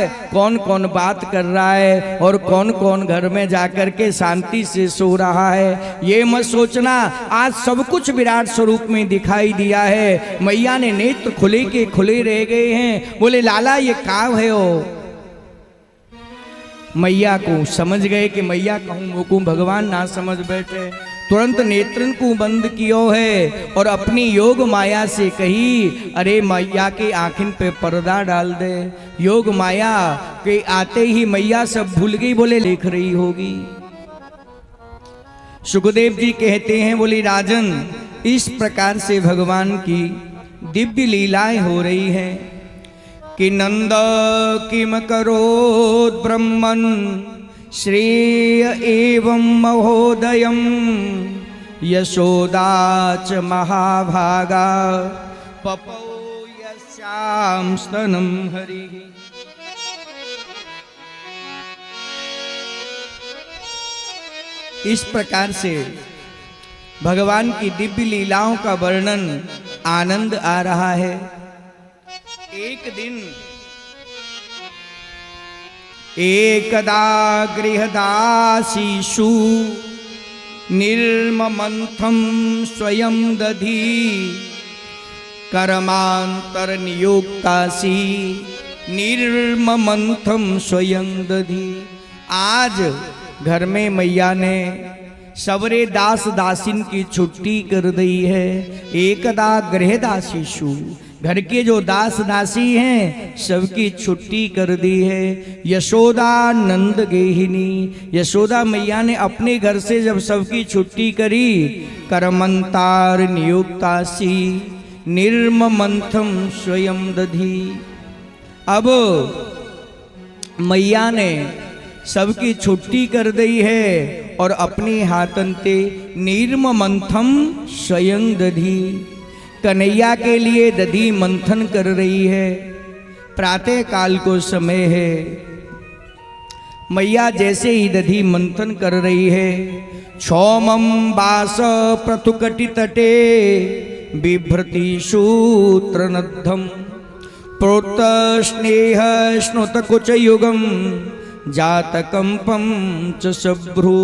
है, कौन कौन बात कर रहा है और कौन कौन घर में जाकर के शांति से सो रहा है, ये मत सोचना। आज सब कुछ विराट स्वरूप में दिखाई दिया है। मैया ने नेत्र खुले के खुले रह गए हैं। बोले लाला ये काव है हो। मैया को समझ गए कि मैया कहूँ मुकू भगवान ना समझ बैठे। तुरंत नेत्रन को बंद कियो है और अपनी योग माया से कही, अरे मैया के आँखिन पे पर्दा डाल दे। योग माया के आते ही मैया सब भूल गई। बोले लिख रही होगी। सुखदेव जी कहते हैं, बोली राजन इस प्रकार से भगवान की दिव्य लीलाएं हो रही हैं कि नंद किम करोद ब्रह्मन श्रेय एवं महोदयम यशोदा च महाभागा पपौ यस्याम स्तनम हरि। इस प्रकार से भगवान की दिव्य लीलाओं का वर्णन आनंद आ रहा है। एक दिन एकदा गृहदासीषु निर्ममंथं स्वयं दधी कर्मांतर नियोक्तासी निर्ममंथं स्वयं दधी। आज घर में मैया ने सबरे दास दासिन की छुट्टी कर दी है। एकदा गृहदासीषु, घर के जो दास दासी हैं सबकी छुट्टी कर दी है। यशोदा नंद गेहिनी, यशोदा मैया ने अपने घर से जब सबकी छुट्टी करी, कर्मंतार नियुक्तासी निर्ममंथम स्वयं दधी। अब मैया ने सबकी छुट्टी कर दी है और अपने हाथंते निर्ममंथम स्वयं दधी, कन्हैया के लिए दधी मंथन कर रही है। प्रातः काल को समय है। मैया जैसे ही दधी मंथन कर रही है, क्षौमम बास प्रथुकटि तटे बिभ्रति सूत्र नद्धम प्रोत स्नेह स्नुत कुच युगम जातकंपम च सभ्रू।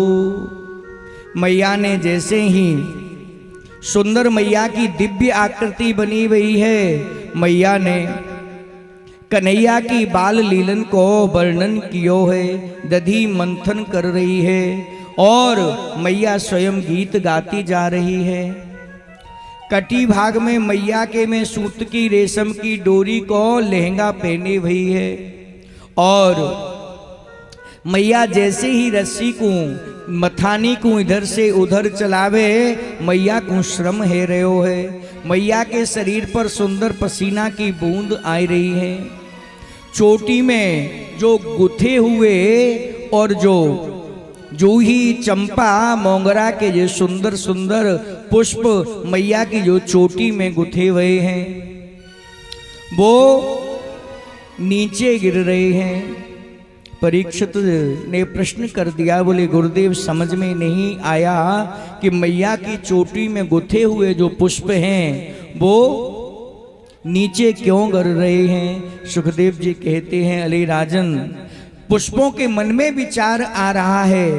मैया ने जैसे ही सुंदर मैया की दिव्य आकृति बनी हुई है, मैया ने कन्हैया की बाल लीलन को वर्णन कियो है। दधी मंथन कर रही है और मैया स्वयं गीत गाती जा रही है। कटी भाग में मैया के में सूत की रेशम की डोरी को लहंगा पहने हुई है और मैया जैसे ही रस्सी को मथानी को इधर से उधर चलावे, मैया को श्रम है रहो है। मैया के शरीर पर सुंदर पसीना की बूंद आ रही है। चोटी में जो गुथे हुए और जो जूही चंपा मोगरा के जो सुंदर सुंदर पुष्प मैया की जो चोटी में गुथे हुए हैं, वो नीचे गिर रहे हैं। परीक्षित ने प्रश्न कर दिया, बोले गुरुदेव समझ में नहीं आया कि मैया की चोटी में गुथे हुए जो पुष्प हैं वो नीचे क्यों गिर रहे हैं। सुखदेव जी कहते हैं, अले राजन, पुष्पों के मन में विचार आ रहा है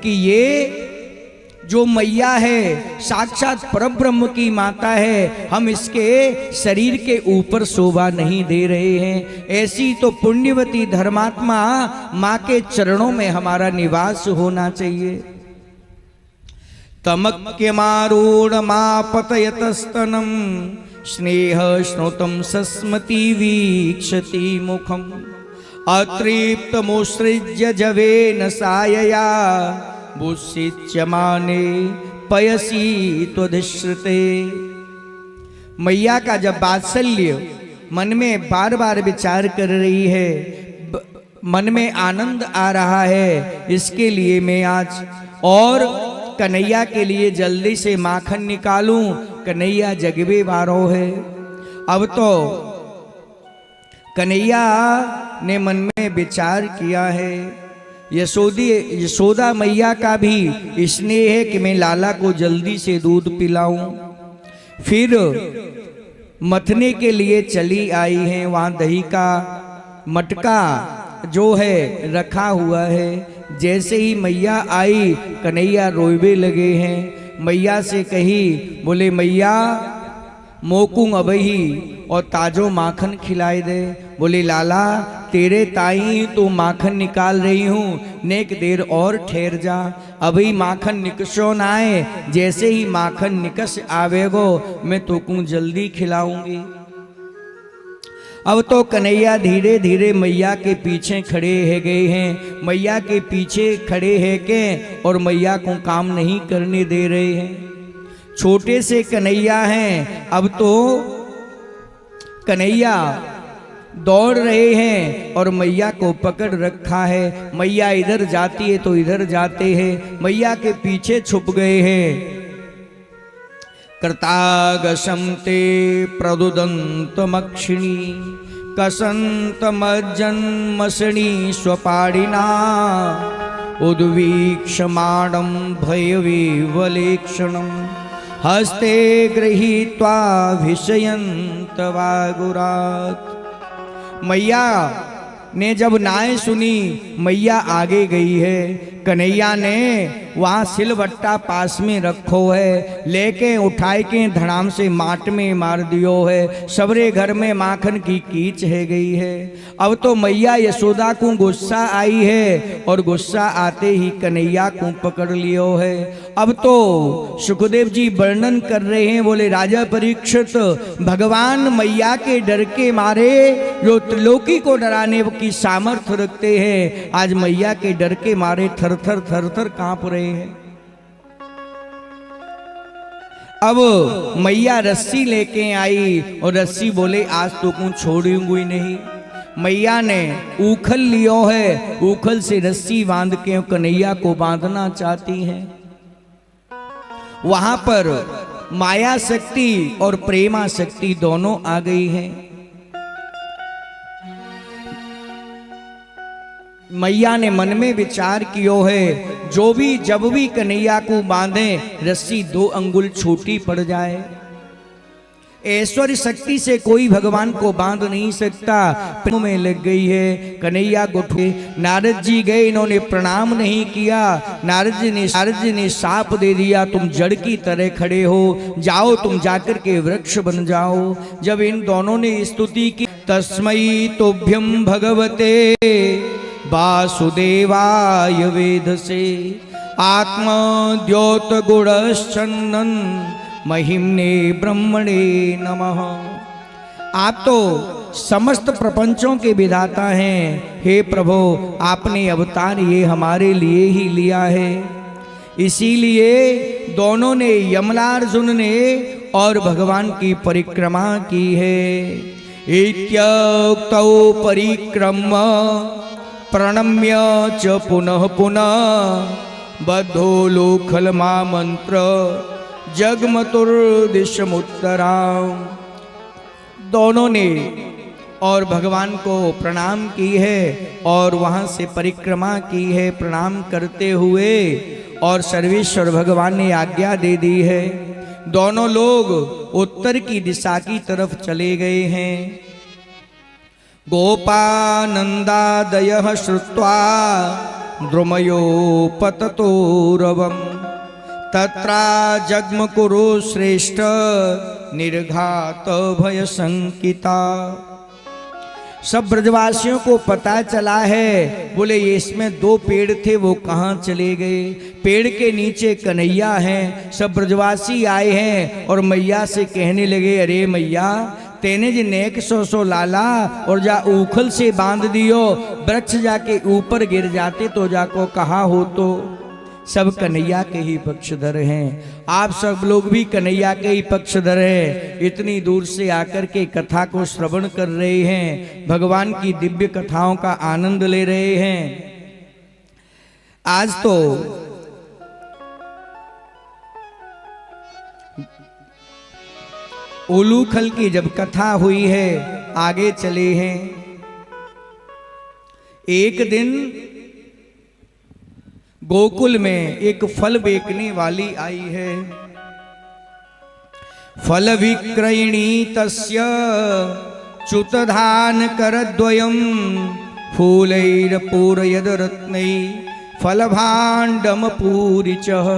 कि ये जो मैया है साक्षात परब्रह्म की माता है, हम इसके शरीर के ऊपर शोभा नहीं दे रहे हैं। ऐसी तो पुण्यवती धर्मात्मा माँ के चरणों में हमारा निवास होना चाहिए। तमक्यमारूढ़ मापतयतस्तनम स्नेह श्रोतम सस्मति वीक्षति मुखम अतृप्त मुसृज्य जवेन सायया बुसिच्यमाने पयसी त्वधिश्रुते। मैया का जब वात्सल्य मन में बार बार विचार कर रही है, मन में आनंद आ रहा है, इसके लिए मैं आज और कन्हैया के लिए जल्दी से माखन निकालूं। कन्हैया जगवे बारो है। अब तो कन्हैया ने मन में विचार किया है, यशोदा मैया का भी स्नेह है कि मैं लाला को जल्दी से दूध पिलाऊं। फिर मथने के लिए चली आई हैं। वहाँ दही का मटका जो है रखा हुआ है। जैसे ही मैया आई कन्हैया रोइबे लगे हैं। मैया से कही, बोले मैया मोकूंग अबही और ताजो माखन खिलाई दे। बोले लाला तेरे ताई तो माखन निकाल रही हूँ, नेक देर और ठहर जा, अभी माखन निकसो न आए। जैसे ही माखन निकस आवेगो मैं तोकू जल्दी खिलाऊंगी। अब तो कन्हैया धीरे धीरे मैया के पीछे खड़े है गए हैं। मैया के पीछे खड़े है के और मैया को काम नहीं करने दे रहे हैं। छोटे से कन्हैया हैं, अब तो कन्हैया दौड़ रहे हैं और मैया को पकड़ रखा है। मैया इधर जाती है तो इधर जाते हैं, मैया के पीछे छुप गए हैं। कृतागसं ते प्रदुदन्तमक्षिणी कसन्तमज्जन्मसणि स्वपाणिना उद्वीक्षमाणं भयविवलेक्षणं हस्ते गृहीत्वा विषयन्तवागुरात्। मैया ने जब नाय सुनी, मैया आगे गई है। कन्हैया ने वहाँ सिलबट्टा पास में रखो है, लेके उठाए के धड़ाम से माट में मार दियो है। सबरे घर में माखन की कीच है गई है। अब तो मैया यशोदा को गुस्सा आई है और गुस्सा आते ही कन्हैया को पकड़ लियो है। अब तो सुखदेव जी वर्णन कर रहे हैं, बोले राजा परीक्षित भगवान मैया के डर के मारे जो त्रिलोकी को डराने की सामर्थ्य रखते हैं, आज मैया के डर के मारे थर थर कांप रहे हैं। अब मैया रस्सी लेके आई और रस्सी बोले आज तो को छोड़ूंगी नहीं। मैया ने उखल लियो है, उखल से रस्सी बांध के कन्हैया को बांधना चाहती हैं। वहां पर माया शक्ति और प्रेमा शक्ति दोनों आ गई हैं। मैया ने मन में विचार कियो है, जो भी जब भी कन्हैया को बांधे रस्सी 2 अंगुल छोटी पड़ जाए। ऐश्वर्य शक्ति से कोई भगवान को बांध नहीं सकता। प्रेम में लग गई है। कन्हैया को नारद जी गए, इन्होंने प्रणाम नहीं किया। नारद जी ने शाप दे दिया, तुम जड़ की तरह खड़े हो, जाओ तुम जाकर के वृक्ष बन जाओ। जब इन दोनों ने स्तुति की, तस्मै तुभ्यं भगवते वासुदेवाय वेद से आत्मद्योत गुणश्चंदन महिम्ने ब्रह्मणे नमः। आप तो समस्त प्रपंचों के विधाता हैं। हे प्रभु, आपने अवतार ये हमारे लिए ही लिया है। इसीलिए दोनों ने, यमलार्जुन ने और भगवान की परिक्रमा की है। इत्युक्तौ परिक्रमा प्रणम्य च पुनः पुनः बद्धो लोखल मा मंत्र जगमतुर्दिशमुत्तरा। दोनों ने और भगवान को प्रणाम की है और वहां से परिक्रमा की है प्रणाम करते हुए, और सर्वेश्वर भगवान ने आज्ञा दे दी है। दोनों लोग उत्तर की दिशा की तरफ चले गए हैं। गोपानंदादयः श्रुत्वा द्रुमयो पततो रवम् तत्रा जग्मकुरु श्रेष्ठ निर्घात भय संकिता। सब ब्रजवासियों को पता चला है, बोले ये इसमें 2 पेड़ थे, वो कहाँ चले गए। पेड़ के नीचे कन्हैया हैं। सब ब्रजवासी आए हैं और मैया से कहने लगे, अरे मैया तेने जी नेक सो लाला और जा उखल से बांध दियो, वृक्ष जाके ऊपर गिर जाते तो जाको कहा हो। तो सब कन्हैया के ही पक्षधर हैं। आप सब लोग भी कन्हैया के ही पक्षधर हैं। इतनी दूर से आकर के कथा को श्रवण कर रहे हैं, भगवान की दिव्य कथाओं का आनंद ले रहे हैं। आज तो उलूखल की जब कथा हुई है, आगे चले हैं। एक दिन गोकुल में एक फल बेचने वाली आई है। फल विक्रयणी तस्य च्युतधान करद्वयम् फूलैरपूरयद रत्नै फलभाण्डम पूरिचः।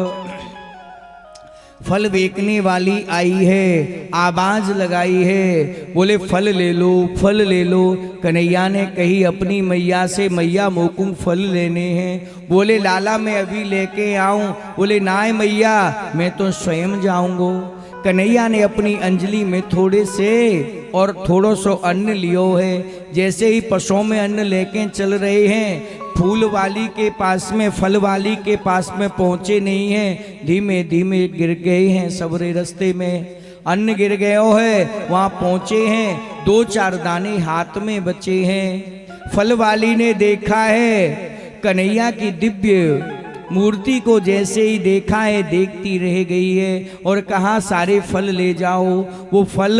फल बेचने वाली आई है, आवाज लगाई है, बोले फल ले लो, फल ले लो। कन्हैया ने कही अपनी मैया से, मैया मोकू फल लेने हैं। बोले लाला मैं अभी लेके आऊं। बोले ना मैया मैं तो स्वयं जाऊंगो। कन्हैया ने अपनी अंजलि में थोड़े से और थोड़ो सो अन्न लियो है। जैसे ही पशुओं में अन्न लेके चल रहे हैं, फूल वाली के पास में, फल वाली के पास में पहुंचे नहीं हैं, धीमे धीमे गिर गए हैं। सबरे रास्ते में अन्न गिर गयो है, वहां पहुंचे हैं, 2-4 दाने हाथ में बचे हैं। फल वाली ने देखा है कन्हैया की दिव्य मूर्ति को, जैसे ही देखा है देखती रह गई है और कहा सारे फल ले जाओ। वो फल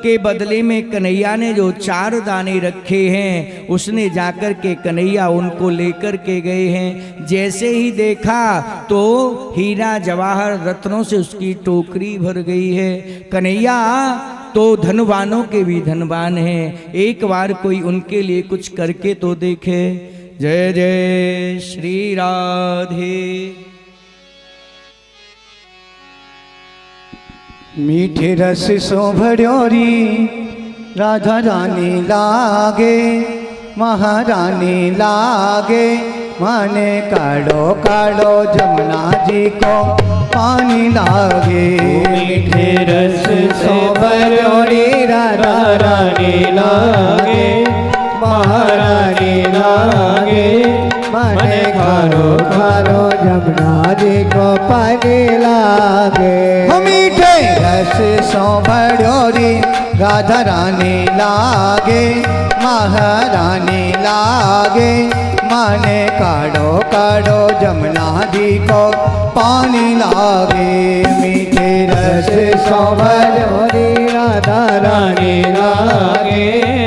के बदले में कन्हैया ने जो 4 दाने रखे हैं, उसने जाकर के कन्हैया उनको लेकर के गए हैं। जैसे ही देखा तो हीरा जवाहर रत्नों से उसकी टोकरी भर गई है। कन्हैया तो धनवानों के भी धनवान हैं, एक बार कोई उनके लिए कुछ करके तो देखे। जय जय श्री राधे। मीठे रस सो भर्योरी राधा रानी लागे, महारानी लागे। माने काढ़ो काढ़ो जमुना जी को पानी लागे। मीठे रस सो भर्योरी राधा रानी लागे, महारानी लागे। माने खारो खारो जमुना जी को पानी लागे। मीठे रस सो भर्योरी राधा रानी लागे, महारानी लागे। माने काढ़ो काढ़ो जमुना जी को पानी लागे। मीठे रस सो भर्योरी राधा रानी लागे,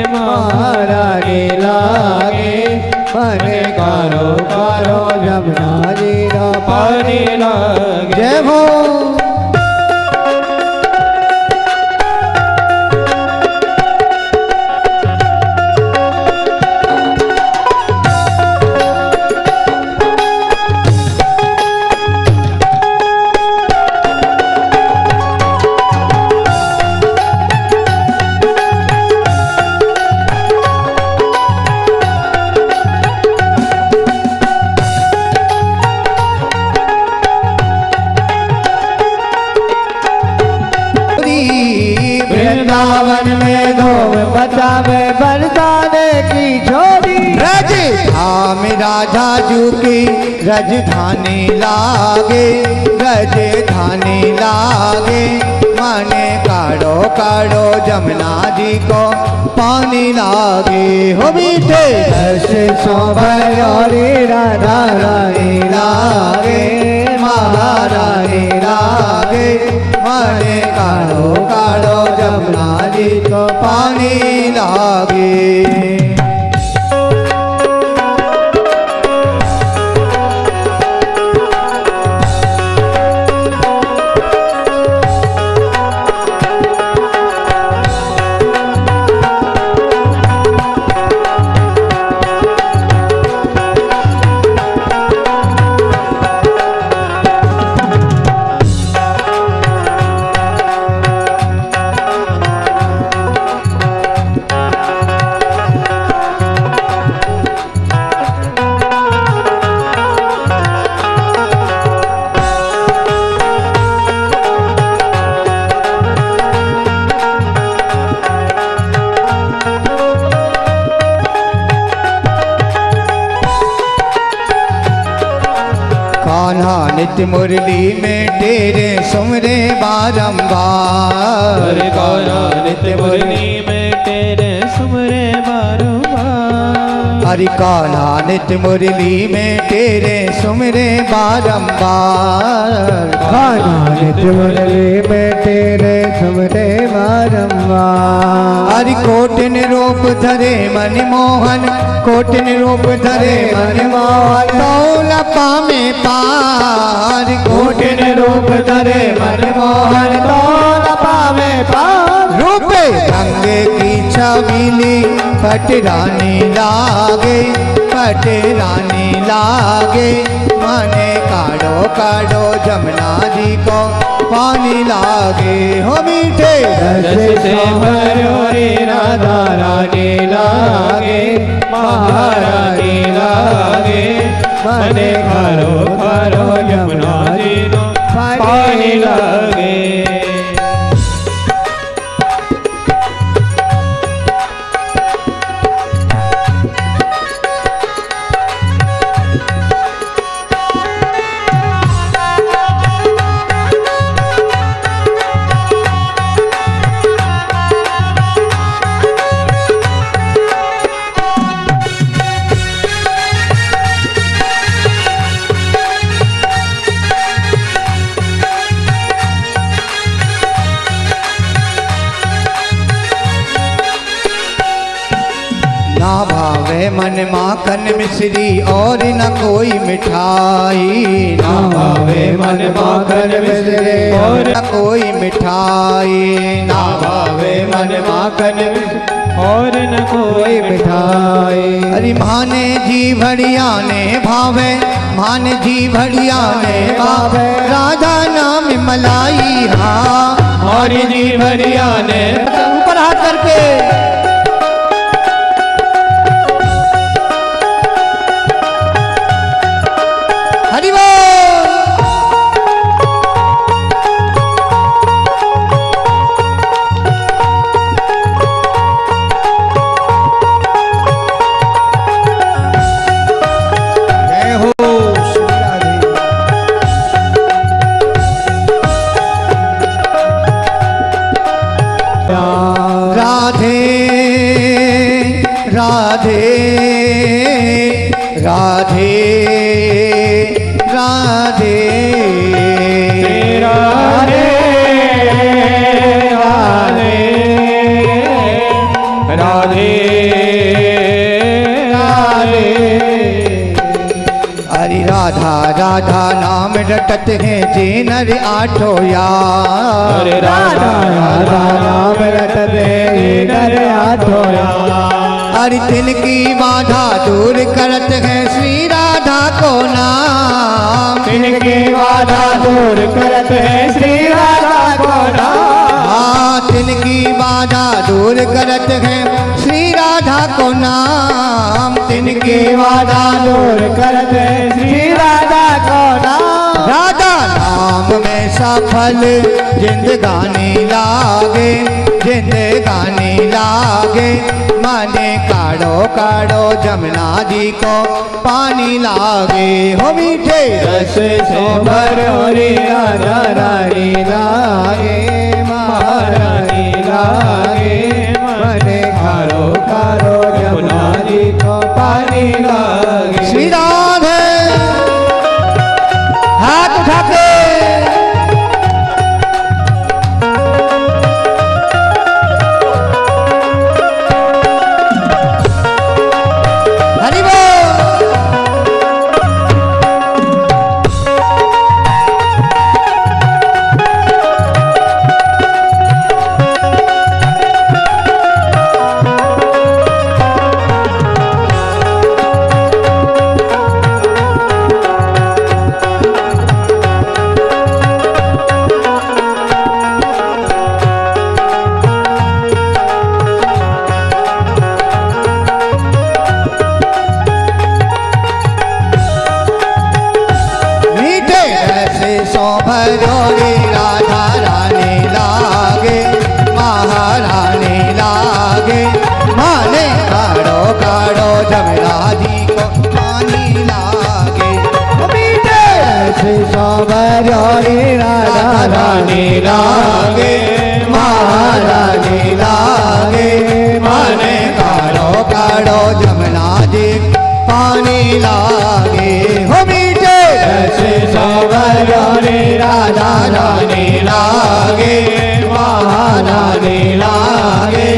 महारानी लागे। माने काढ़ो काढ़ो जमुना जी को पानी लागे। जय हो। वृंदावन में धूम बचावे बरसाने की छोड़ी। रज धाम राजा जू की रजधानी लागे, रजधानी लागे। माने काढ़ो काढ़ो जमुना जी को पानी लागे। हो मीठे रस सो भर्योरी राधा रानी लागे, महारानी लागे। माने काढ़ो काढ़ो जमुना जी को पानी लागे। नित्य मुरली में तेरे सुमरे बारंबार। कान्हा नित्य मुरली में तेरे सुमरे बारंबार। हरि कान्हा नित्य मुरली में तेरे सुमरे बारंबार। कान्हा नित्य मुरली में तेरे सुमरे बारंबार। हरि कोटिन रूप धरे मनमोहन, कोटिन रूप धरे मनमोहन। तौला पामे पार, कोटिन रूप धरे मनमोहन। तौला पावे पावे रूपे रंग की छबीली पटरानी लागे, पटरानी लागे। माने काढ़ो काढ़ो जमुना जी को पानी लागे हो मीठे रस से भरो रे राधा रानी लागे, महारानी लागे। मने खारो खारो यमुना जी को पानी लागे। ना भावे मन माखन मिश्री और न कोई मिठाई, ना भावे मन माखन मिश्री और न कोई मिठाई, ना भावे मन माखन और न कोई मिठाई। अरे माने जी भड़िया ने भावे, माने जी भड़िया ने भावे। राधा नाम मलाई हाँ, और जी भरिया ने ऊपर हाथ करके हरि बोल। जय हो श्री राधे। राधे राधे राधे राधे राधे राधे राधे राधे। अरे राधा राधा नाम रटत हैं जे नर आठो यार। अरे राधा राधा नाम रटते नर आठो यार। अरे तिनकी बाधा दूर करत है श्री राधा को नाम। तिनकी बाधा दूर करत है श्री राधा को नाम। हाँ तिनकी बाधा दूर करत है श्री राधा को नाम। तिनकी बाधा दूर करत है श्री राधा को नाम। राधा नाम में सफल जिंदगानी लागे, जिंदगानी लागे। माने काढ़ो काढ़ो जमुना जी को पानी लागे हो मीठे रस से भरो रे राधा रानी लागे, महारानी लागे। मने खारो खारो यमुना जी को पानी लागे। श्री राधे हाथ उठा के हरि बोल। भरो रे राधा रानी लागे, महारानी लागे। माने काढ़ो काढ़ो जमुना जी को पानी लागे। भरो रे राधा रानी लागे, महारानी लागे। माने काढ़ो काढ़ो जमुना जी पानी लागे हो मीठे भरो रे राधा रानी लागे, महारानी लागे।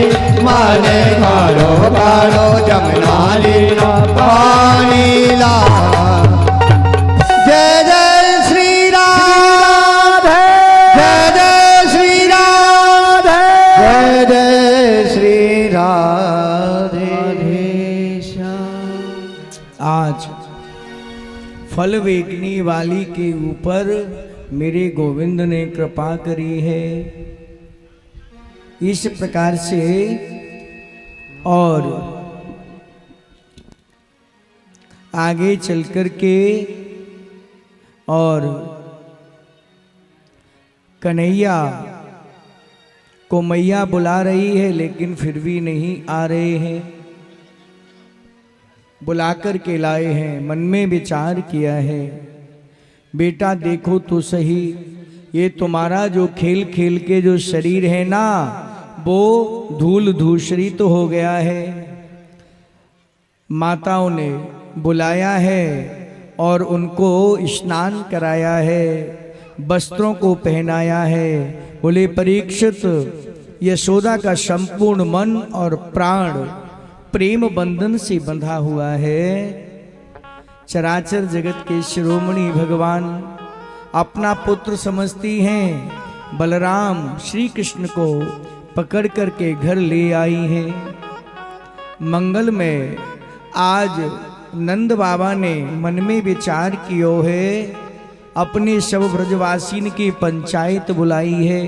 माने काढ़ो काढ़ो जमुना जी पानी लागे। जय जय श्री राम, जय जय श्री राम, आज फल वेगनी वाली के ऊपर मेरे गोविंद ने कृपा करी है। इस प्रकार से और आगे चल कर के और कन्हैया को मैया बुला रही है, लेकिन फिर भी नहीं आ रहे हैं। बुलाकर के लाए हैं, मन में विचार किया है, बेटा देखो तो सही, ये तुम्हारा जो खेल खेल के जो शरीर है ना, वो धूल धूसरित हो गया है। माताओं ने बुलाया है और उनको स्नान कराया है, वस्त्रों को पहनाया है। बोले परीक्षित, यशोदा का संपूर्ण मन और प्राण प्रेम बंधन से बंधा हुआ है। चराचर जगत के शिरोमणि भगवान अपना पुत्र समझती हैं, बलराम श्री कृष्ण को पकड़ करके घर ले आई हैं। मंगल में आज नंद बाबा ने मन में विचार कियो है, अपने सब ब्रजवासीन की पंचायत बुलाई है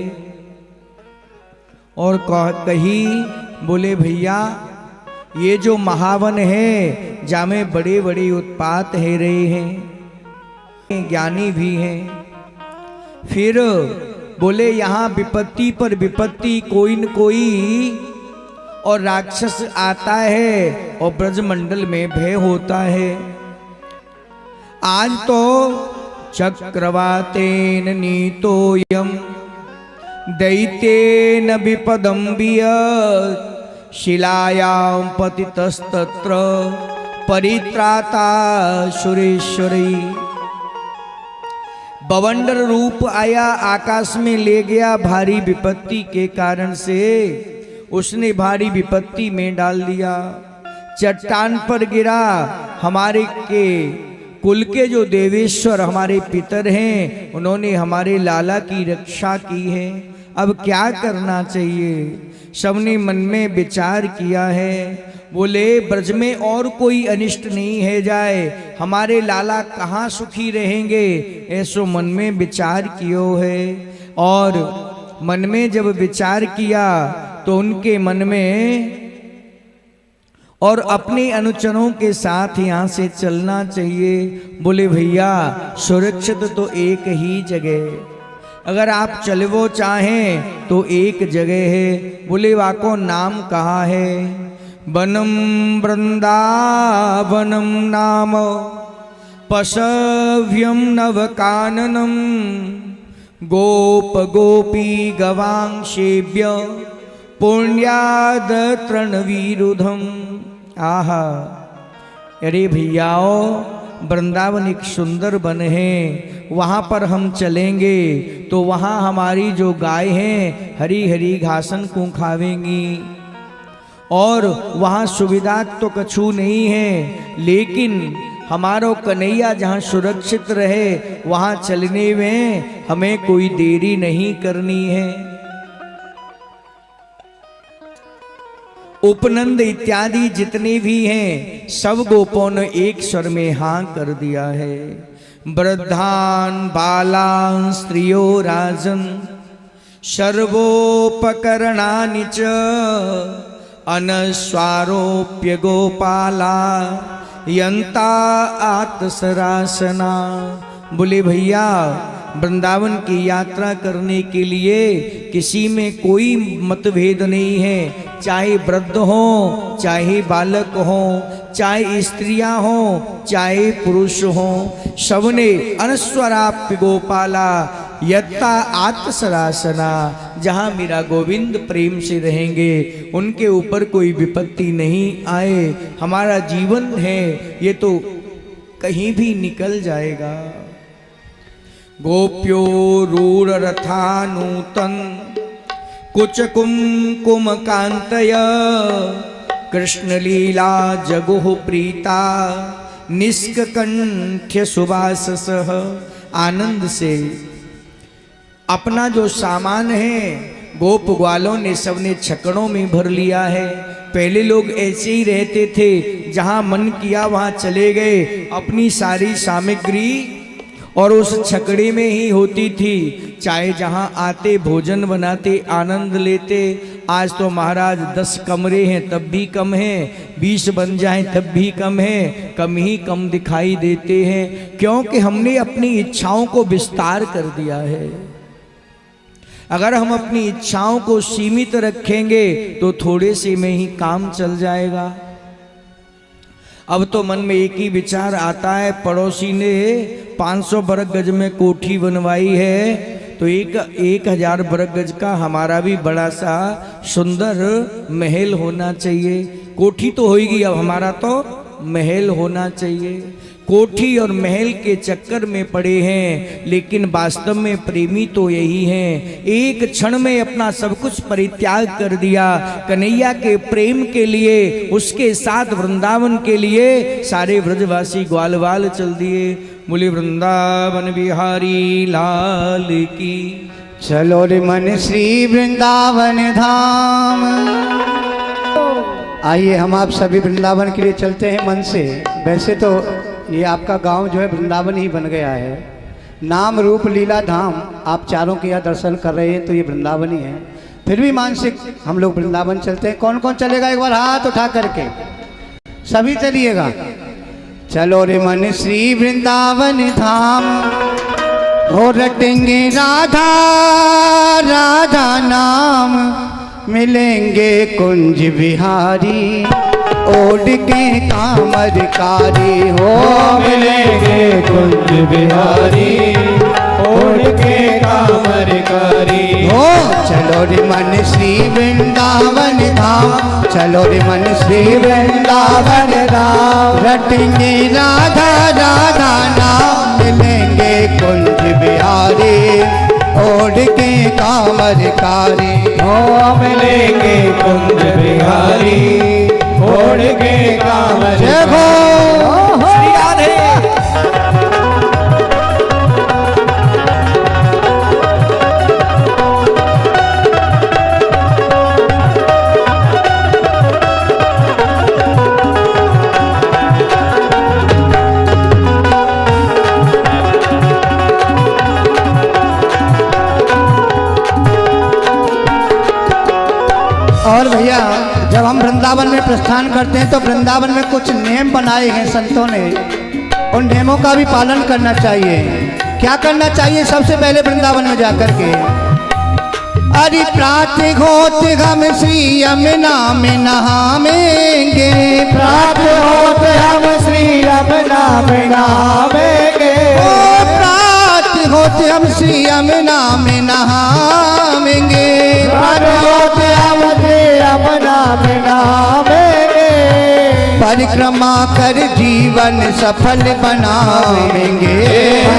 और कही, बोले भैया ये जो महावन है, जामे बड़े बड़े उत्पात है रहे हैं, ज्ञानी भी हैं। फिर बोले यहाँ विपत्ति पर विपत्ति, कोई न कोई और राक्षस आता है और ब्रजमंडल में भय होता है। आज तो चक्रवातेन नीतोयम दैत्येन विपदं वियत्, शिलायां पतितस्तत्र परित्राता सुरेश्वरी। बवंडर रूप आया, आकाश में ले गया, भारी विपत्ति के कारण से उसने भारी विपत्ति में डाल दिया। चट्टान पर गिरा। हमारे के कुल के जो देवेश्वर हमारे पितर हैं, उन्होंने हमारे लाला की रक्षा की है। अब क्या करना चाहिए? सबने मन में विचार किया है। बोले ब्रज में और कोई अनिष्ट नहीं है जाए, हमारे लाला कहाँ सुखी रहेंगे, ऐसो मन में विचार कियो है। और मन में जब विचार किया तो उनके मन में और अपने अनुचरों के साथ यहाँ से चलना चाहिए। बोले भैया सुरक्षित तो एक ही जगह, अगर आप चलवो चाहें तो एक जगह है। बोले वाको नाम कहाँ है? वनम वृंदावनम नाम पशव्यम नवकाननम, गोप गोपी गवांशेभ्य पुण्याद तृणवीरुधम। आहा, अरे भैयाओ, वृंदावन एक सुंदर वन है, वहाँ पर हम चलेंगे तो वहाँ हमारी जो गाय हैं हरी हरी घासन को खावेंगी। और वहाँ सुविधा तो कछु नहीं है, लेकिन हमारो कन्हैया जहाँ सुरक्षित रहे वहाँ चलने में हमें कोई देरी नहीं करनी है। उपनंद इत्यादि जितने भी हैं सब गोपों ने एक स्वर में हाँ कर दिया है। वृद्धान बालान स्त्रियो राजन सर्वोपकरणानि च अनस्वारोप्य गोपाला यंता आत्सरासना। बोले भैया वृंदावन की यात्रा करने के लिए किसी में कोई मतभेद नहीं है, चाहे वृद्ध हो चाहे बालक हो, चाहे स्त्रियां हो चाहे पुरुष हो, सबने अनस्वराप्य गोपाला यत्ता आत्सरासना। जहाँ मेरा गोविंद प्रेम से रहेंगे उनके ऊपर कोई विपत्ति नहीं आए। हमारा जीवन है ये तो कहीं भी निकल जाएगा। गोप्यो रूढ़ रथानूतन कुच कुमकुम कांतय, कृष्ण लीला जगुः प्रीता निष्कंठ्य सुवाससः। आनंद से अपना जो सामान है गोप ग्वालों ने सबने छकड़ों में भर लिया है। पहले लोग ऐसे ही रहते थे, जहाँ मन किया वहाँ चले गए, अपनी सारी सामग्री और उस छकड़े में ही होती थी। चाहे जहाँ आते भोजन बनाते, आनंद लेते। आज तो महाराज 10 कमरे हैं तब भी कम हैं, 20 बन जाएं तब भी कम हैं, कम ही कम दिखाई देते हैं, क्योंकि हमने अपनी इच्छाओं को विस्तार कर दिया है। अगर हम अपनी इच्छाओं को सीमित रखेंगे तो थोड़े से में ही काम चल जाएगा। अब तो मन में एक ही विचार आता है, पड़ोसी ने 500 वर्ग गज में कोठी बनवाई है, तो 1000 वर्ग गज का हमारा भी बड़ा सा सुंदर महल होना चाहिए। कोठी तो होगी, अब हमारा तो महल होना चाहिए। कोठी और महल के चक्कर में पड़े हैं, लेकिन वास्तव में प्रेमी तो यही हैं। एक क्षण में अपना सब कुछ परित्याग कर दिया कन्हैया के प्रेम के लिए, उसके साथ वृंदावन के लिए सारे ब्रजवासी ग्वालवाल चल दिए। बोले वृंदावन बिहारी लाल की। चलो रे मन श्री वृंदावन धाम। आइए हम आप सभी वृंदावन के लिए चलते हैं मन से। वैसे तो ये आपका गांव जो है वृंदावन ही बन गया है, नाम रूप लीला धाम आप चारों के यहाँ दर्शन कर रहे हैं तो ये वृंदावन ही है। फिर भी मानसिक हम लोग वृंदावन चलते हैं। कौन कौन चलेगा एक बार हाथ उठा करके? सभी चलिएगा। चलो रे मन श्री वृंदावन धाम, हो रटेंगे राधा राधा नाम, मिलेंगे कुंज बिहारी ओढ़ के कामरकारी। हो मिलेंगे कुंज बिहारी ओढ़ के कामरकारी। हो चलो रे मन श्री वृंदावन धाम, चलो रे मन श्री वृंदावन धाम, रटेंगे राधा राधा नाम, मिलेंगे कुंज बिहारी ओढ़ के कामरकारी। हो मिलेंगे कुंज बिहारी ओढ़ के कामरकारी। जय हो श्री राधे। और भैया जब हम वृंदावन में प्रस्थान करते हैं तो वृंदावन में कुछ नियम बनाए हैं संतों ने, उन नियमों का भी पालन करना चाहिए। क्या करना चाहिए? सबसे पहले वृंदावन में जाकर के अरे प्रातः होत हम श्री यमुना में नहावेंगे, प्रातः होत हम श्री यमुना में नहावेंगे। ओ प्रातः होत हम श्री यमुना में नहावेंगे, प्रातः होत हम श्री यमुना में नहावेंगे। परिक्रमा कर जीवन सफल बनावेंगे,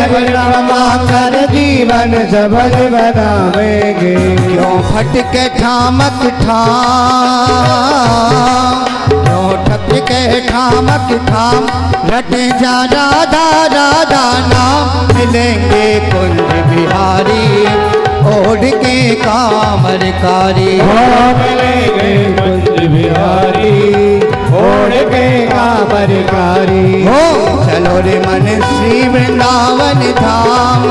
परिक्रमा कर जीवन सफल बनावेंगे। क्यों भटके ठामक ठाम, क्यों भटके ठामक ठाम, रटे जा राधा राधा नाम, मिलेंगे कुंज बिहारी ओढ़ के कामरकारी। हो मिलेंगे कुंज बिहारी ओढ़ के कामरकारी। हो चलो रे मन श्री वृंदावन धाम,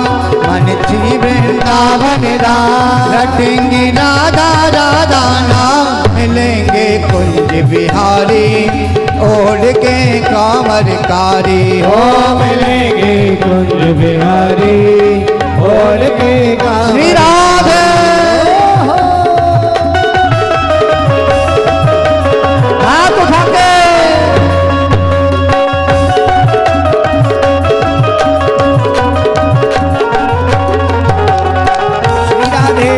मन श्री वृंदावन धाम, रटेंगे राधा राधा नाम, मिलेंगे कुंज बिहारी ओढ़ के कामरकारी। हो मिलेंगे कुंज बिहारी ओढ़ के कामरकारी। श्री राधे। हाथ उठा के श्री राधे।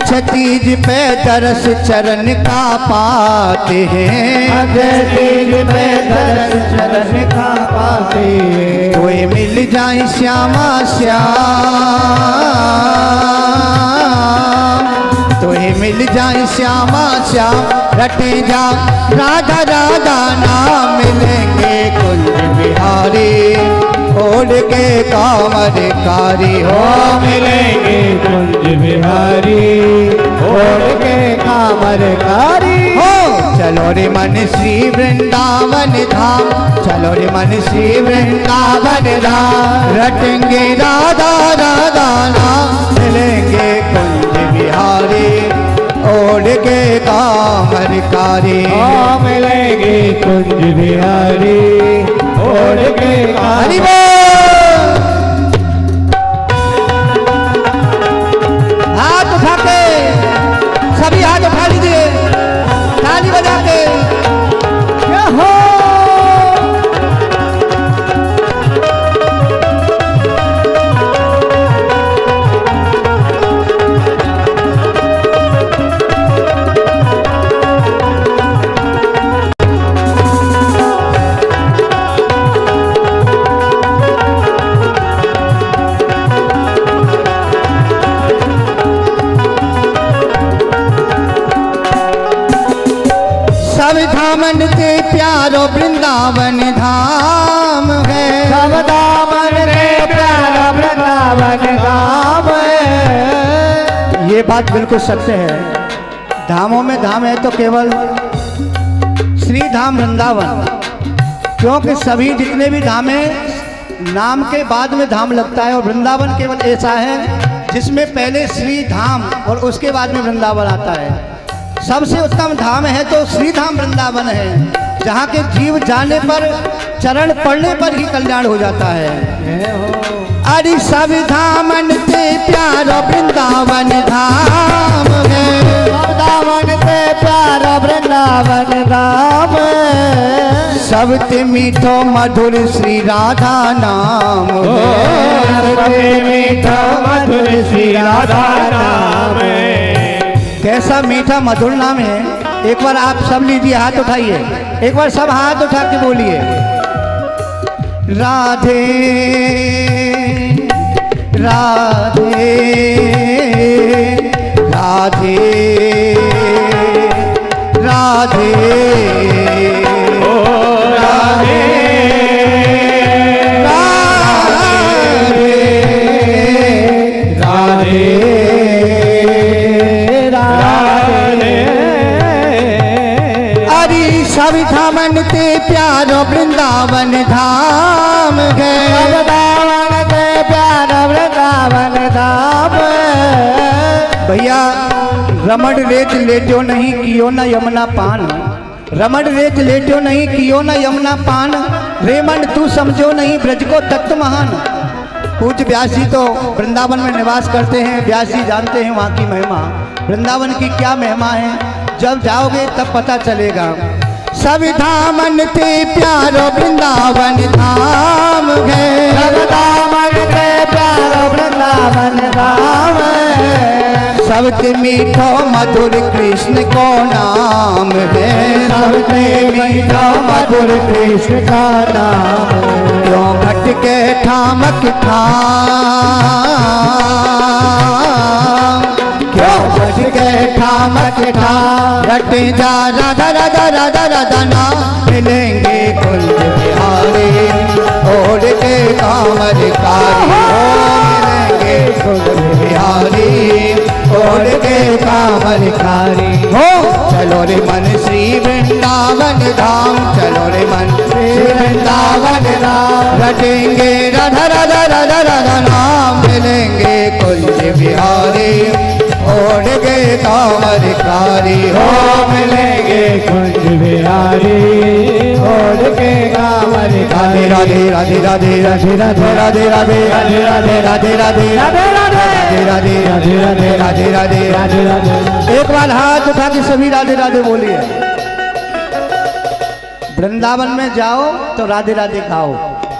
अक्षय तीज पे दरस चरण का पाते हैं, अक्षय तीज पे दरस चरण का पाते हैं। कोई मिल जाए श्यामा श्याम, तोहे मिल जाए श्यामा श्याम, रटे जा राधा राधा नाम मिलेंगे कुंज बिहारी, ओढ़ के कामरकारी हो मिलेंगे कुंज बिहारी, ओढ़ के कामरकारी हो। चलो रे मन श्री वृंदावन धाम, चलो रे मन श्री वृंदावन धाम, रटेंगे राधा राधा नाम मिलेंगे कुंज बिहारी, ओढ़ के कामरकारी मिलेंगे कुंज बिहारी, ओढ़ के हरि बोल। हाथ उठा के सभी हाथ उठा लीजिए, ताली बजा के हो। सब धामन से प्यारो वृंदावन धाम है, सब दामन रे प्यारा वृंदावन धाम है। ये बात बिल्कुल सत्य है। धामों में धाम है तो केवल श्री धाम वृंदावन, क्योंकि सभी जितने भी धाम हैं नाम के बाद में धाम लगता है, और वृंदावन केवल ऐसा है जिसमें पहले श्री धाम और उसके बाद में वृंदावन आता है। सबसे उत्तम धाम है तो श्री धाम वृंदावन है, जहाँ के जीव जाने पर चरण पड़ने पर ही कल्याण हो जाता है। अरे सब धामन से प्यारा वृंदावन धाम है, वृंदावन से प्यारा वृंदावन धाम है। सबसे मीठो मधुर श्री राधा नाम है, सबसे मीठा मधुर श्री राधा नाम है। कैसा मीठा मधुर नाम है। एक बार आप सब लीजिए, हाथ उठाइए, एक बार सब हाथ उठा के बोलिए, राधे राधे राधे राधे ओ राधे राधे राधे। अरे सब धामन ते प्यारो वृंदावन धाम है, वृंदावन से प्यारा वृंदावन धाम है। भैया रमण रेत लेटो नहीं कियो न यमुना पान, रमण रेत लेटो नहीं कियो न यमुना पान, रेमन तू समझो नहीं ब्रज को तत्व महान। पूज्य व्यास जी तो वृंदावन में निवास करते हैं, व्यास जी जानते हैं वहाँ की महिमा, वृंदावन की क्या महिमा है, जब जाओगे तब पता चलेगा। सब धामन ते प्यारो वृंदावन धाम है, सब दामन से प्यारा वृंदावन धाम है। सबसे मीठो मधुर कृष्ण को नाम है, सबसे मीठा मधुर कृष्ण का नाम है। क्यों भटके ठामक ठाम, क्यों भटके ठामक ठाम, रटे जा राधा राधा राधा राधा नाम मिलेंगे कुंज बिहारी, ओढ़ के कामरकारी हो मिलेंगे कुंज बिहारी, ओढ़ के कामरकारी हो। चलो रे मन श्री वृंदावन धाम, चलो रे मन श्री वृंदावन धाम, रटेंगे राधा राधा राधा राधा नाम मिलेंगे कुंज बिहारी, ओढ़ के कामरकारी हो मिलेंगे कुंज बिहारी, ओढ़ के कामरकारी। राधे राधे राधे राधे राधे राधे राधे राधे राधे राधे राधे राधे राधे राधे राधे राधे राधे राधे राधे। एक बार हाथ उठा के सभी राधे राधे बोलिए। वृंदावन में जाओ तो राधे राधे गाओ,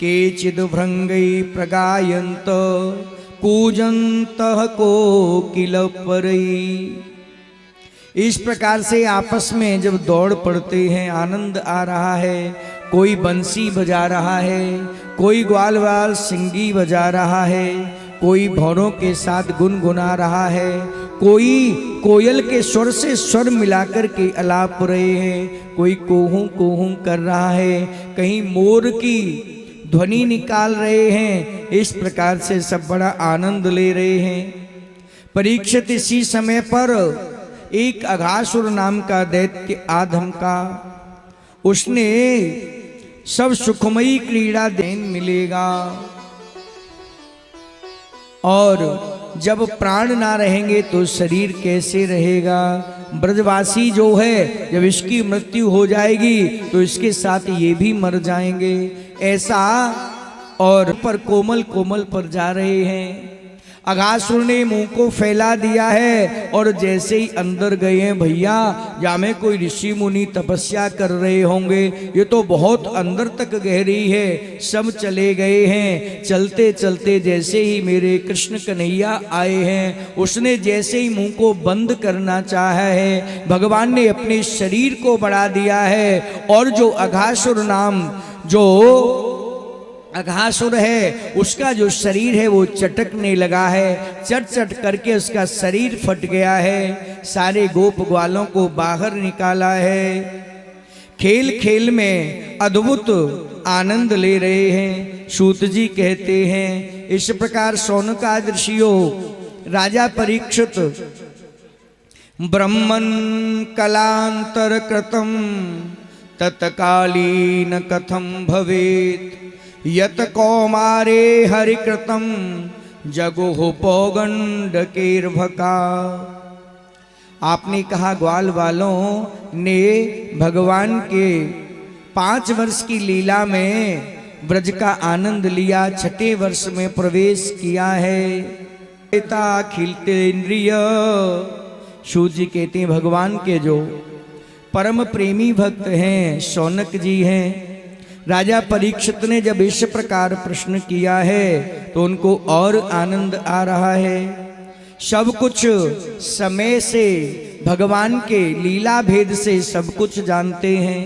केचिद् भृङ्गै प्रगायन्त कूजन्तः कोकिलपरै। इस प्रकार से आपस में जब दौड़ पड़ते हैं, आनंद आ रहा है, कोई बंसी बजा रहा है, कोई ग्वाल वाल सिंगी बजा रहा है, कोई भौरों के साथ गुनगुना रहा है, कोई कोयल के स्वर से स्वर मिलाकर के अलाप रहे हैं, कोई कोहू कोहू कर रहा है, कहीं मोर की ध्वनि निकाल रहे हैं। इस प्रकार से सब बड़ा आनंद ले रहे हैं। परीक्षित इसी समय पर एक अघासुर नाम का दैत्य आधम का, उसने सब सुखमयी क्रीड़ा देन मिलेगा, और जब प्राण ना रहेंगे तो शरीर कैसे रहेगा। ब्रजवासी जो है, जब इसकी मृत्यु हो जाएगी तो इसके साथ ये भी मर जाएंगे, ऐसा और पर कोमल कोमल पर जा रहे हैं। अघासुर ने मुंह को फैला दिया है और जैसे ही अंदर गए हैं, भैया जामे कोई ऋषि मुनि तपस्या कर रहे होंगे, ये तो बहुत अंदर तक गहरी है। सब चले गए हैं। चलते चलते जैसे ही मेरे कृष्ण कन्हैया आए हैं, उसने जैसे ही मुंह को बंद करना चाहा है, भगवान ने अपने शरीर को बढ़ा दिया है, और जो अघासुर नाम जो अघासुर है, उसका जो शरीर है वो चटकने लगा है। चट चट करके उसका शरीर फट गया है। सारे गोप ग्वालों को बाहर निकाला है। खेल खेल में अद्भुत आनंद ले रहे हैं। सूत जी कहते हैं, इस प्रकार शौनकादि ऋषियों राजा परीक्षित ब्रह्मन कलांतर कृतम तत्कालीन कथम भवेत यत कौमारे हरिकृतम जगुः पौगंडकेर्भका। आपने कहा ग्वाल वालों ने भगवान के 5 वर्ष की लीला में ब्रज का आनंद लिया, 6ठे वर्ष में प्रवेश किया है। खिलते इंद्रिय सूत जी कहते हैं, भगवान के जो परम प्रेमी भक्त हैं शौनक जी हैं। राजा परीक्षित ने जब इस प्रकार प्रश्न किया है तो उनको और आनंद आ रहा है। सब कुछ समय से भगवान के लीला भेद से सब कुछ जानते हैं।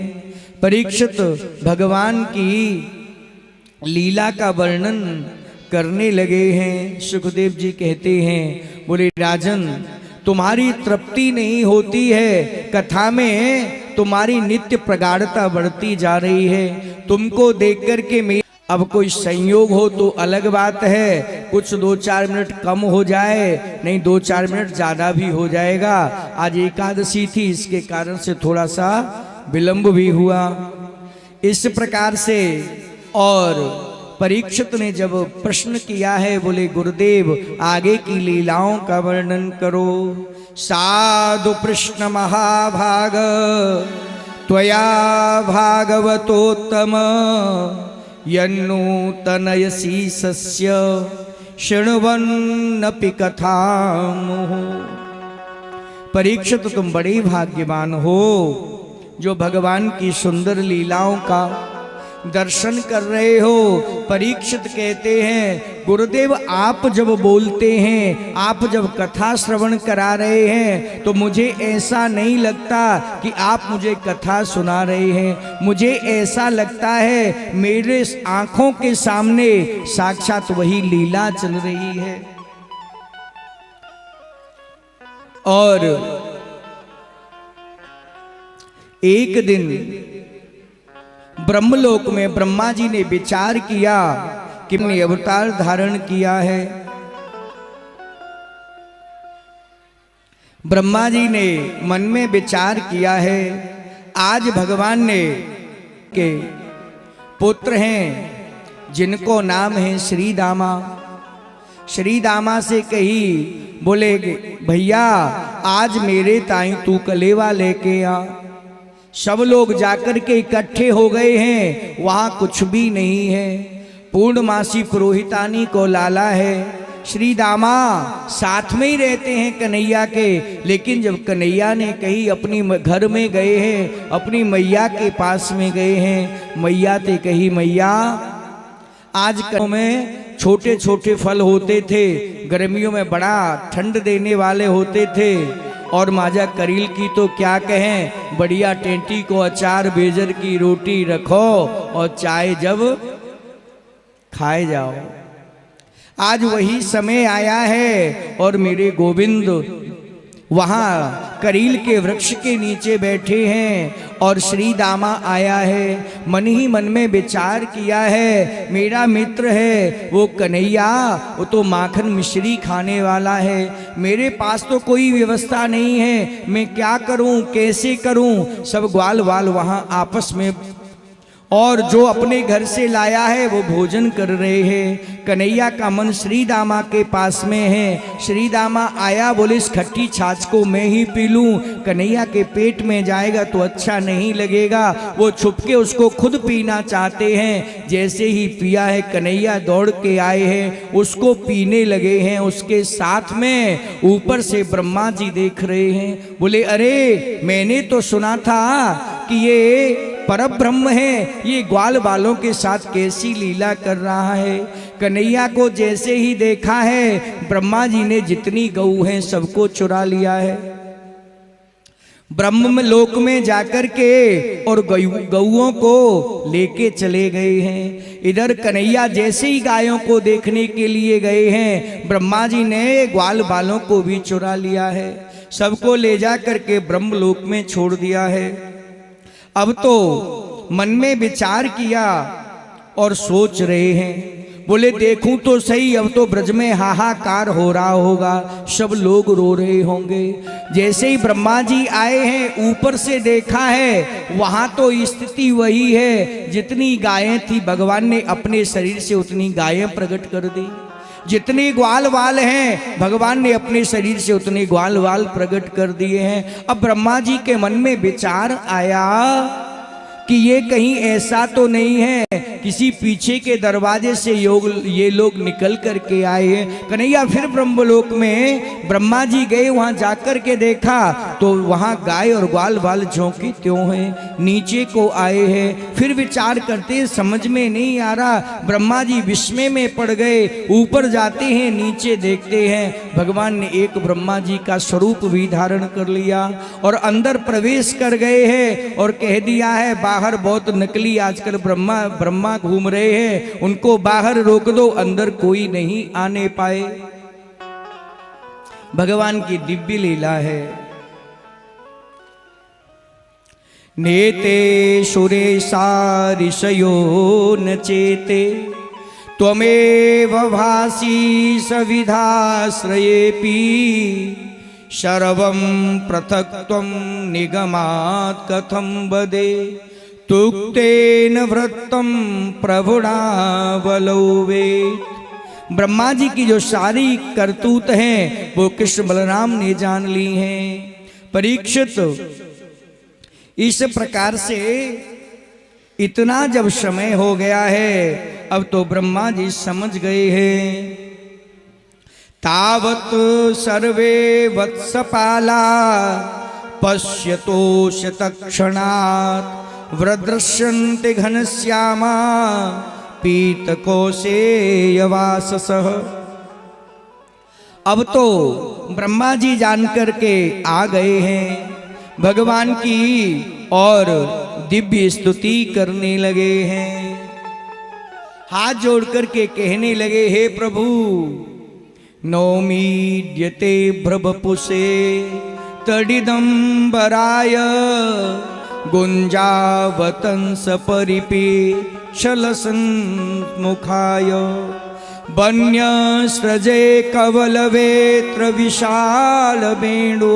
परीक्षित भगवान की लीला का वर्णन करने लगे हैं। सुखदेव जी कहते हैं, बोले राजन तुम्हारी तृप्ति नहीं होती है, कथा में तुम्हारी नित्य प्रगाढ़ता बढ़ती जा रही है। तुमको देख करके मेरी अब कोई संयोग हो तो अलग बात है, कुछ 2-4 मिनट कम हो जाए, नहीं 2-4 मिनट ज्यादा भी हो जाएगा। आज एकादशी थी, इसके कारण से थोड़ा सा विलंब भी हुआ। इस प्रकार से और परीक्षित ने जब प्रश्न किया है, बोले गुरुदेव आगे की लीलाओं का वर्णन करो। साधु प्रश्न महाभाग त्वया भागवतोत्तम यन्नूतनयसी सस्य शृण्वन्नपि कथामुः। परीक्षित तुम बड़े भाग्यवान हो जो भगवान की सुंदर लीलाओं का दर्शन कर रहे हो। परीक्षित कहते हैं, गुरुदेव आप जब बोलते हैं, आप जब कथा श्रवण करा रहे हैं, तो मुझे ऐसा नहीं लगता कि आप मुझे कथा सुना रहे हैं। मुझे ऐसा लगता है मेरे आंखों के सामने साक्षात वही लीला चल रही है। और एक दिन ब्रह्मलोक में ब्रह्मा जी ने विचार किया कि हमने अवतार धारण किया है। ब्रह्मा जी ने मन में विचार किया है, आज भगवान ने के पुत्र हैं जिनको नाम है श्री दामा। श्री दामा से कही, बोले भैया आज मेरे ताई तू कलेवा लेके आ। सब लोग जाकर के इकट्ठे हो गए हैं, वहां कुछ भी नहीं है। पूर्णमासी पुरोहितानी को लाला है। श्री दामा साथ में ही रहते हैं कन्हैया के, लेकिन जब कन्हैया ने कही अपनी घर में गए हैं, अपनी मैया के पास में गए हैं, मैया ते कही मैया आज में छोटे छोटे फल होते थे, गर्मियों में बड़ा ठंड देने वाले होते थे, और माजा करील की तो क्या कहें, बढ़िया टेंटी को अचार बेजर की रोटी रखो और चाय जब खाए जाओ। आज वही समय आया है और मेरे गोविंद वहाँ करील के वृक्ष के नीचे बैठे हैं और श्री दामा आया है। मन ही मन में विचार किया है, मेरा मित्र है वो कन्हैया, वो तो माखन मिश्री खाने वाला है, मेरे पास तो कोई व्यवस्था नहीं है, मैं क्या करूं, कैसे करूं। सब ग्वाल वाल वहाँ आपस में, और जो अपने घर से लाया है वो भोजन कर रहे हैं। कन्हैया का मन श्री दामा के पास में है। श्री दामा आया, बोले इस खट्टी छाछ को मैं ही पी लूं, कन्हैया के पेट में जाएगा तो अच्छा नहीं लगेगा। वो छुपके उसको खुद पीना चाहते हैं। जैसे ही पिया है, कन्हैया दौड़ के आए हैं, उसको पीने लगे हैं। उसके साथ में ऊपर से ब्रह्मा जी देख रहे हैं। बोले अरे मैंने तो सुना था कि ये परब्रह्म है, ये ग्वाल बालों के साथ कैसी लीला कर रहा है। कन्हैया को जैसे ही देखा है, ब्रह्मा जी ने जितनी गऊ हैं सबको चुरा लिया है। ब्रह्म लोक में जाकर के और गऊओं को लेके चले गए हैं। इधर कन्हैया जैसे ही गायों को देखने के लिए गए हैं, ब्रह्मा जी ने ग्वाल बालों को भी चुरा लिया है। सबको ले जा करके ब्रह्म लोक में छोड़ दिया है। अब तो मन में विचार किया और सोच रहे हैं, बोले देखूं तो सही, अब तो ब्रज में हाहाकार हो रहा होगा, सब लोग रो रहे होंगे। जैसे ही ब्रह्मा जी आए हैं, ऊपर से देखा है, वहां तो स्थिति वही है, जितनी गायें थी भगवान ने अपने शरीर से उतनी गायें प्रकट कर दी। जितने ग्वाल वाल हैं भगवान ने अपने शरीर से उतने ग्वाल वाल प्रकट कर दिए हैं। अब ब्रह्मा जी के मन में विचार आया कि ये कहीं ऐसा तो नहीं है किसी पीछे के दरवाजे से ये लोग निकल करके आए हैं। कन्हैया फिर ब्रह्मलोक में ब्रह्मा जी गए, वहां जाकर के देखा तो वहां गाय और ग्वाल वाल झोंकी त्यों हैं, नीचे को आए हैं। फिर विचार करते समझ में नहीं आ रहा, ब्रह्मा जी विस्मय में पड़ गए। ऊपर जाते हैं, नीचे देखते हैं, भगवान ने एक ब्रह्मा जी का स्वरूप भी धारण कर लिया और अंदर प्रवेश कर गए हैं और कह दिया है बाहर बहुत नकली आजकल ब्रह्मा घूम रहे हैं, उनको बाहर रोक दो, अंदर कोई नहीं आने पाए। भगवान की दिव्य लीला है। नेते सुरेशा ऋषयो न चेते त्वमेव भासी सविधाश्रयेऽपि शर्वं पृथक्त्वं निगमात् कथं वदे तुक्तेन वृत्तम प्रभुणा बलौवेत्। ब्रह्मा जी की जो सारी करतूत हैं वो कृष्ण बलराम ने जान ली हैं। परीक्षित इस प्रकार से इतना जब समय हो गया है, अब तो ब्रह्मा जी समझ गए हैं। तावत सर्वे वत्सपाला पश्यतो शतक्षणात् व्रदृश्यन्ते घनश्यामा पीतकोशेयवाससः। अब तो ब्रह्मा जी जानकर के आ गए हैं, भगवान की और दिव्य स्तुति करने लगे हैं। हाथ जोड़ करके कहने लगे, हे प्रभु नौमीड्यते भ्रवपुषे तडिदंबराय गुंजावतंस परिपीक्षलसन्मुखाय वन्यस्रजे कवलवेत्र विशाल वेणु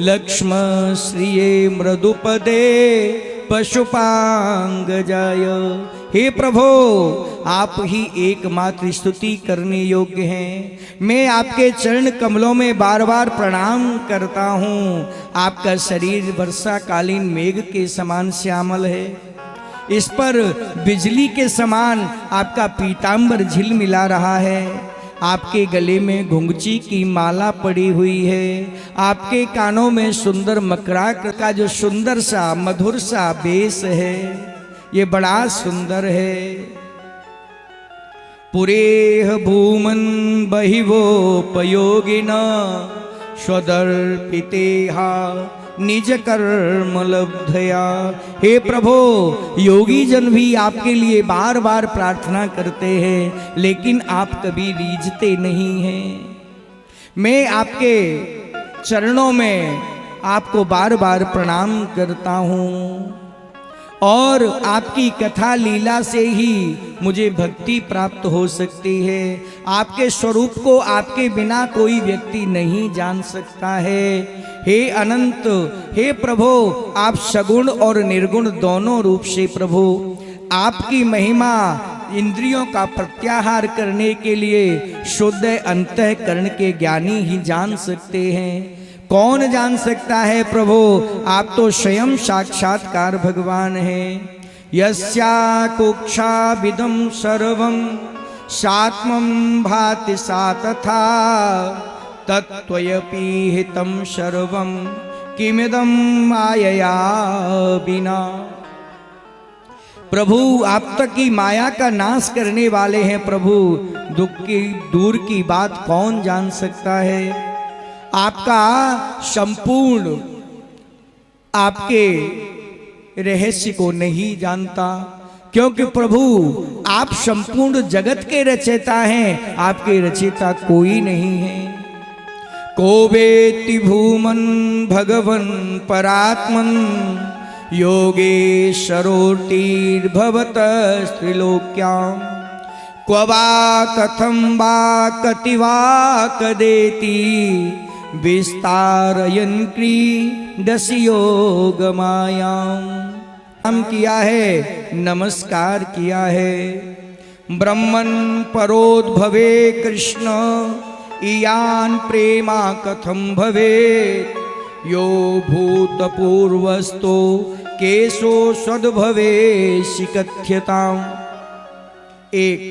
लक्ष्म श्रिये मृदुपदे पशुपांगजाय। हे प्रभु आप ही एकमात्र स्तुति करने योग्य हैं। मैं आपके चरण कमलों में बार बार प्रणाम करता हूँ। आपका शरीर वर्षाकालीन मेघ के समान श्यामल है, इस पर बिजली के समान आपका पीतांबर झिलमिला रहा है। आपके गले में घुंघची की माला पड़ी हुई है, आपके कानों में सुंदर मकराक का जो सुंदर सा मधुर सा बेस है, ये बड़ा सुंदर है। पुरेह भूमन् बहिवोपयोगिना स्वदर्पितेहा निज कर्म लब्धया। हे प्रभु, योगी जन भी आपके लिए बार बार प्रार्थना करते हैं, लेकिन आप कभी रीझते नहीं हैं। मैं आपके चरणों में आपको बार बार प्रणाम करता हूँ और आपकी कथा लीला से ही मुझे भक्ति प्राप्त हो सकती है। आपके स्वरूप को आपके बिना कोई व्यक्ति नहीं जान सकता है। हे अनंत, हे प्रभु, आप सगुण और निर्गुण दोनों रूप से प्रभु, आपकी महिमा इंद्रियों का प्रत्याहार करने के लिए शुद्ध अंतःकरण के ज्ञानी ही जान सकते हैं। कौन जान सकता है प्रभु? आप तो स्वयं साक्षात्कार भगवान हैं। यस्या कुक्षा विदम सर्वं सात्मं भाति सा तथा तत्त्वयपि हितं सर्वं किमिदं मायया बिना। प्रभु, आप तक की माया का नाश करने वाले हैं प्रभु। दुख की दूर की बात कौन जान सकता है? आपका संपूर्ण आपके रहस्य को नहीं जानता, क्योंकि प्रभु आप संपूर्ण जगत के रचयिता हैं, आपके रचयिता कोई नहीं है। को वेत्ति भूमन् भगवन् परात्मन् योगेश्वरोऽतिर्भवतस्त्रिलोक्यां क्व वा कथं वा कति वा कदेति विस्तारयन् क्रीडसि योगमायाम्। हम किया है, नमस्कार किया है। ब्रह्मन् परोद्भवे कृष्ण इयान् प्रेमा कथं भवेत् यो भूतपूर्वस्तो केशो सद्भवे शिकथ्यताम्। एक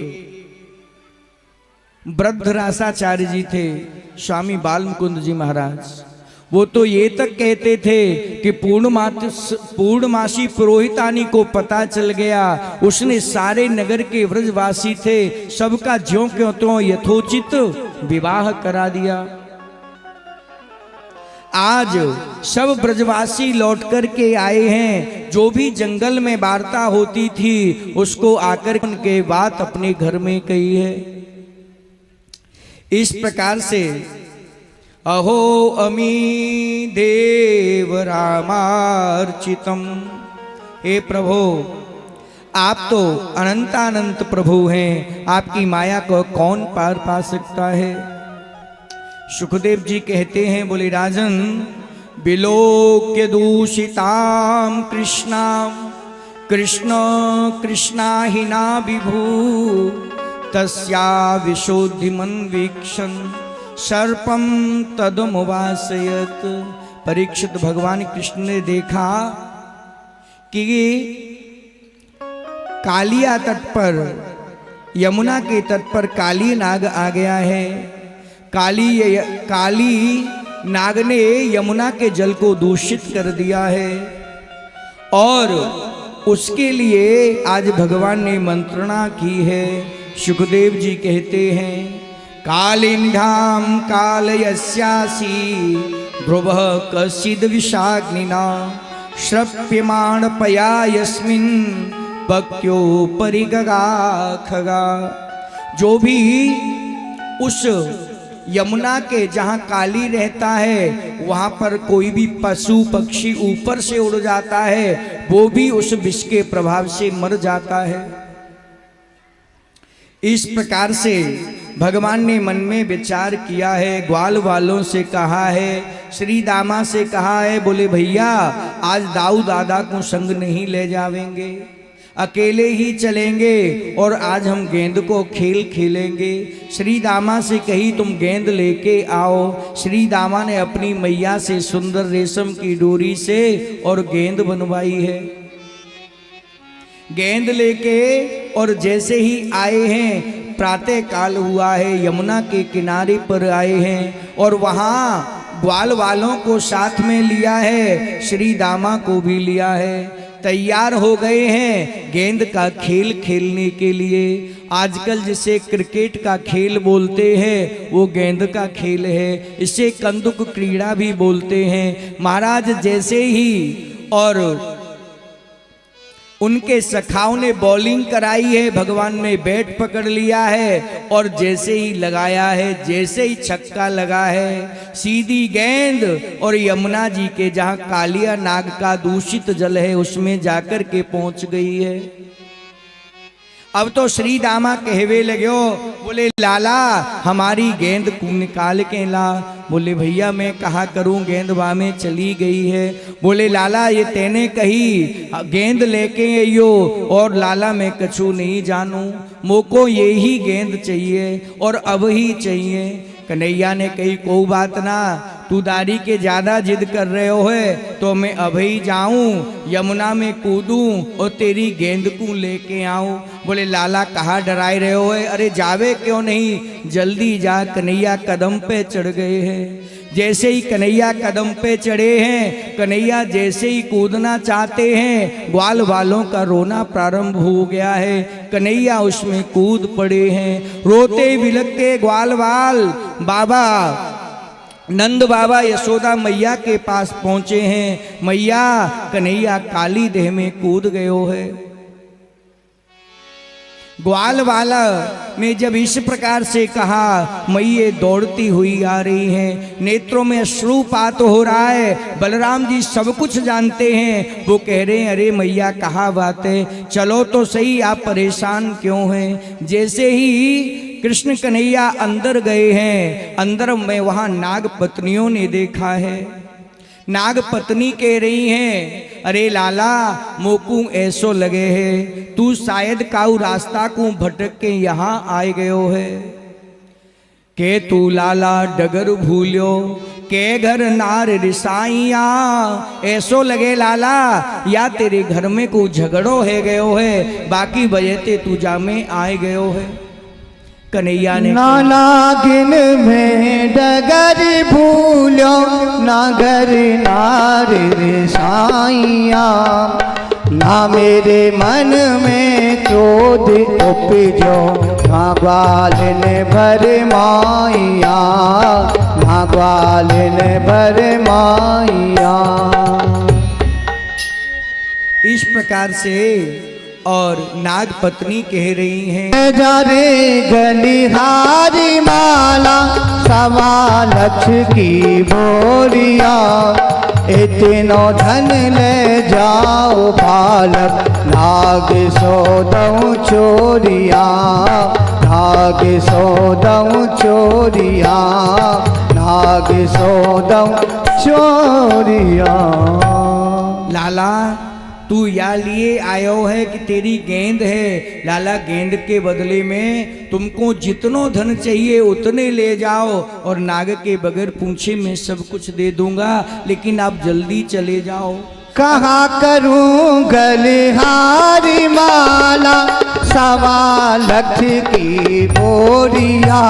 वृद्ध रासाचार्य जी थे, स्वामी बाल मुकुंद जी महाराज। वो तो ये तक कहते थे कि पूर्णमासी पुरोहितानी को पता चल गया, उसने सारे नगर के व्रजवासी थे सबका ज्यों क्यों त्यों यथोचित विवाह करा दिया। आज सब ब्रजवासी लौट कर के आए हैं। जो भी जंगल में वार्ता होती थी उसको आकर उनके बात अपने घर में कही है। इस प्रकार से अहो अमी देव रामार्चितम। हे प्रभु, आप तो अनंतानंत प्रभु हैं, आपकी माया को कौन पार पा सकता है? सुखदेव जी कहते हैं, बोले राजन, विलोक्य दूषिताम कृष्णाम कृष्ण कृष्णाहिना विभू तस्या विशोधिमन वीक्षण सर्पम तदमुवासयत। परीक्षित भगवान कृष्ण ने देखा कि कालिया तट पर, यमुना के तट पर काली नाग आ गया है। काली नाग ने यमुना के जल को दूषित कर दिया है और उसके लिए आज भगवान ने मंत्रणा की है। सुखदेव जी कहते हैं, कालिंधाम कालयस्यासी ध्रुवः कश्चिद् विषाग्निना श्रप्यमाण पया यस्मिन् पक्यो परिगगा खगा। जो भी उस यमुना के जहाँ काली रहता है वहाँ पर कोई भी पशु पक्षी ऊपर से उड़ जाता है, वो भी उस विष के प्रभाव से मर जाता है। इस प्रकार से भगवान ने मन में विचार किया है, ग्वाल वालों से कहा है, श्री दामा से कहा है, बोले भैया आज दाऊ दादा को संग नहीं ले जावेंगे, अकेले ही चलेंगे और आज हम गेंद को खेल खेलेंगे। श्री दामा से कही तुम गेंद लेके आओ। श्री दामा ने अपनी मैया से सुंदर रेशम की डोरी से और गेंद बनवाई है। गेंद लेके और जैसे ही आए हैं, प्रातः काल हुआ है, यमुना के किनारे पर आए हैं और वहाँ ग्वाल वालों को साथ में लिया है, श्री दामा को भी लिया है। तैयार हो गए हैं गेंद का खेल खेलने के लिए। आजकल जिसे क्रिकेट का खेल बोलते हैं वो गेंद का खेल है, इसे कंदुक क्रीड़ा भी बोलते हैं। महाराज जैसे ही और उनके सखाओं ने बॉलिंग कराई है, भगवान ने बैट पकड़ लिया है और जैसे ही लगाया है, जैसे ही छक्का लगा है, सीधी गेंद और यमुना जी के जहां कालिया नाग का दूषित जल है उसमें जाकर के पहुंच गई है। अब तो श्री दामा कहवे लगे, बोले लाला हमारी गेंद को निकाल के ला। बोले भैया मैं कहा करूं, गेंद वहां में चली गई है। बोले लाला ये तेने कही गेंद लेके आइयो, और लाला मैं कछु नहीं जानू, मोको यही गेंद चाहिए और अब ही चाहिए। कन्हैया ने कही कोई बात ना, तू दारी के ज्यादा जिद कर रहे हो है तो मैं अभी जाऊं यमुना में कूदूं और तेरी गेंद को लेके आऊं। बोले लाला कहाँ डराए रहे हो है, अरे जावे क्यों नहीं, जल्दी जा। कन्हैया कदम पे चढ़ गए हैं। जैसे ही कन्हैया कदम पे चढ़े हैं, कन्हैया जैसे ही कूदना चाहते हैं, ग्वाल वालों का रोना प्रारंभ हो गया है। कन्हैया उसमें कूद पड़े हैं। रोते बिलखते ग्वाल वाल बाबा नंद बाबा यशोदा मैया के पास पहुंचे हैं। मैया कन्हैया काली देह में कूद गयो है। ग्वाल वाला ने जब इस प्रकार से कहा, मैये दौड़ती हुई आ रही हैं, नेत्रों में अश्रुपात हो रहा है। बलराम जी सब कुछ जानते हैं, वो कह रहे हैं अरे मैया कहाँ बात है, चलो तो सही, आप परेशान क्यों हैं। जैसे ही कृष्ण कन्हैया अंदर गए हैं, अंदर में वहां नाग पत्नियों ने देखा है। नाग पत्नी कह रही हैं अरे लाला मोकू ऐसो लगे है, तू शायद काऊ रास्ता को भटक के यहाँ आए गयो है। के तू लाला डगर भूलियो, के घर नार रिसाइया, ऐसो लगे लाला या तेरे घर में को झगड़ो है गयो है, बाकी बजते तू जा में आए गयो है। कन्हैया ने नागिन में डगर भूलो, नागर नार साइया, ना मेरे मन में क्रोध उपजो, ना ग्वाल ने भर माइया, ना ग्वाल ने भर माइया। इस प्रकार से और नाग पत्नी कह रही हैं जा रे गलिहारी माला, सवा लक्ष की बोरिया, इतनो धन ले जाओ बालक, नाग सोदऊ चोरिया, नाग सोदऊ चोरिया, नाग सोदऊ चोरिया। लाला तू या लिए आयो है कि तेरी गेंद है, लाला गेंद के बदले में तुमको जितनो धन चाहिए उतने ले जाओ और नाग के बगैर पूछे मैं सब कुछ दे दूंगा, लेकिन आप जल्दी चले जाओ। कहाँ करूं गलिहारी माला, सवा लक्ष की बोरिया,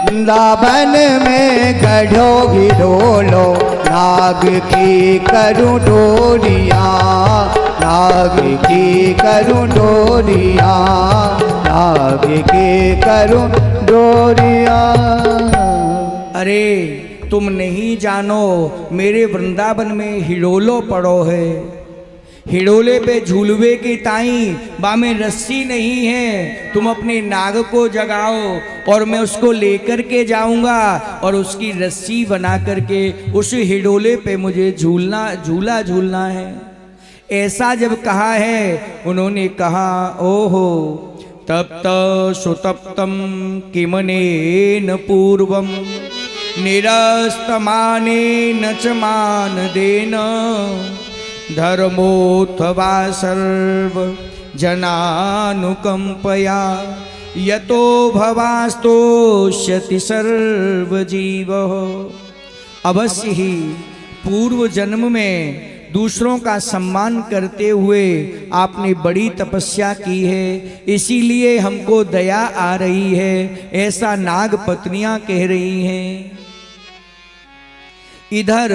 वृंदावन में गढ़ो गिरोलो, नाग की करूं डोरिया, नाग की करूं डोरिया, नाग की करूं डोरिया। अरे तुम नहीं जानो मेरे वृंदावन में हिडोलो पड़ो है, हिडोले पे झूलवे की ताई बा में रस्सी नहीं है, तुम अपने नाग को जगाओ और मैं उसको लेकर के जाऊंगा और उसकी रस्सी बना करके उस हिडोले पे मुझे झूला झूलना है। ऐसा जब कहा है उन्होंने कहा ओहो तप्त सुतप्तम किमनेन पूर्वम, निरस्तमाने न च मानदेन, धर्मोऽथवा सर्व जनानुकंपया, यतो भवास्तोष्यति सर्वजीवः। अवश्य ही पूर्व जन्म में दूसरों का सम्मान करते हुए आपने बड़ी तपस्या की है, इसीलिए हमको दया आ रही है, ऐसा नाग पत्नियां कह रही हैं। इधर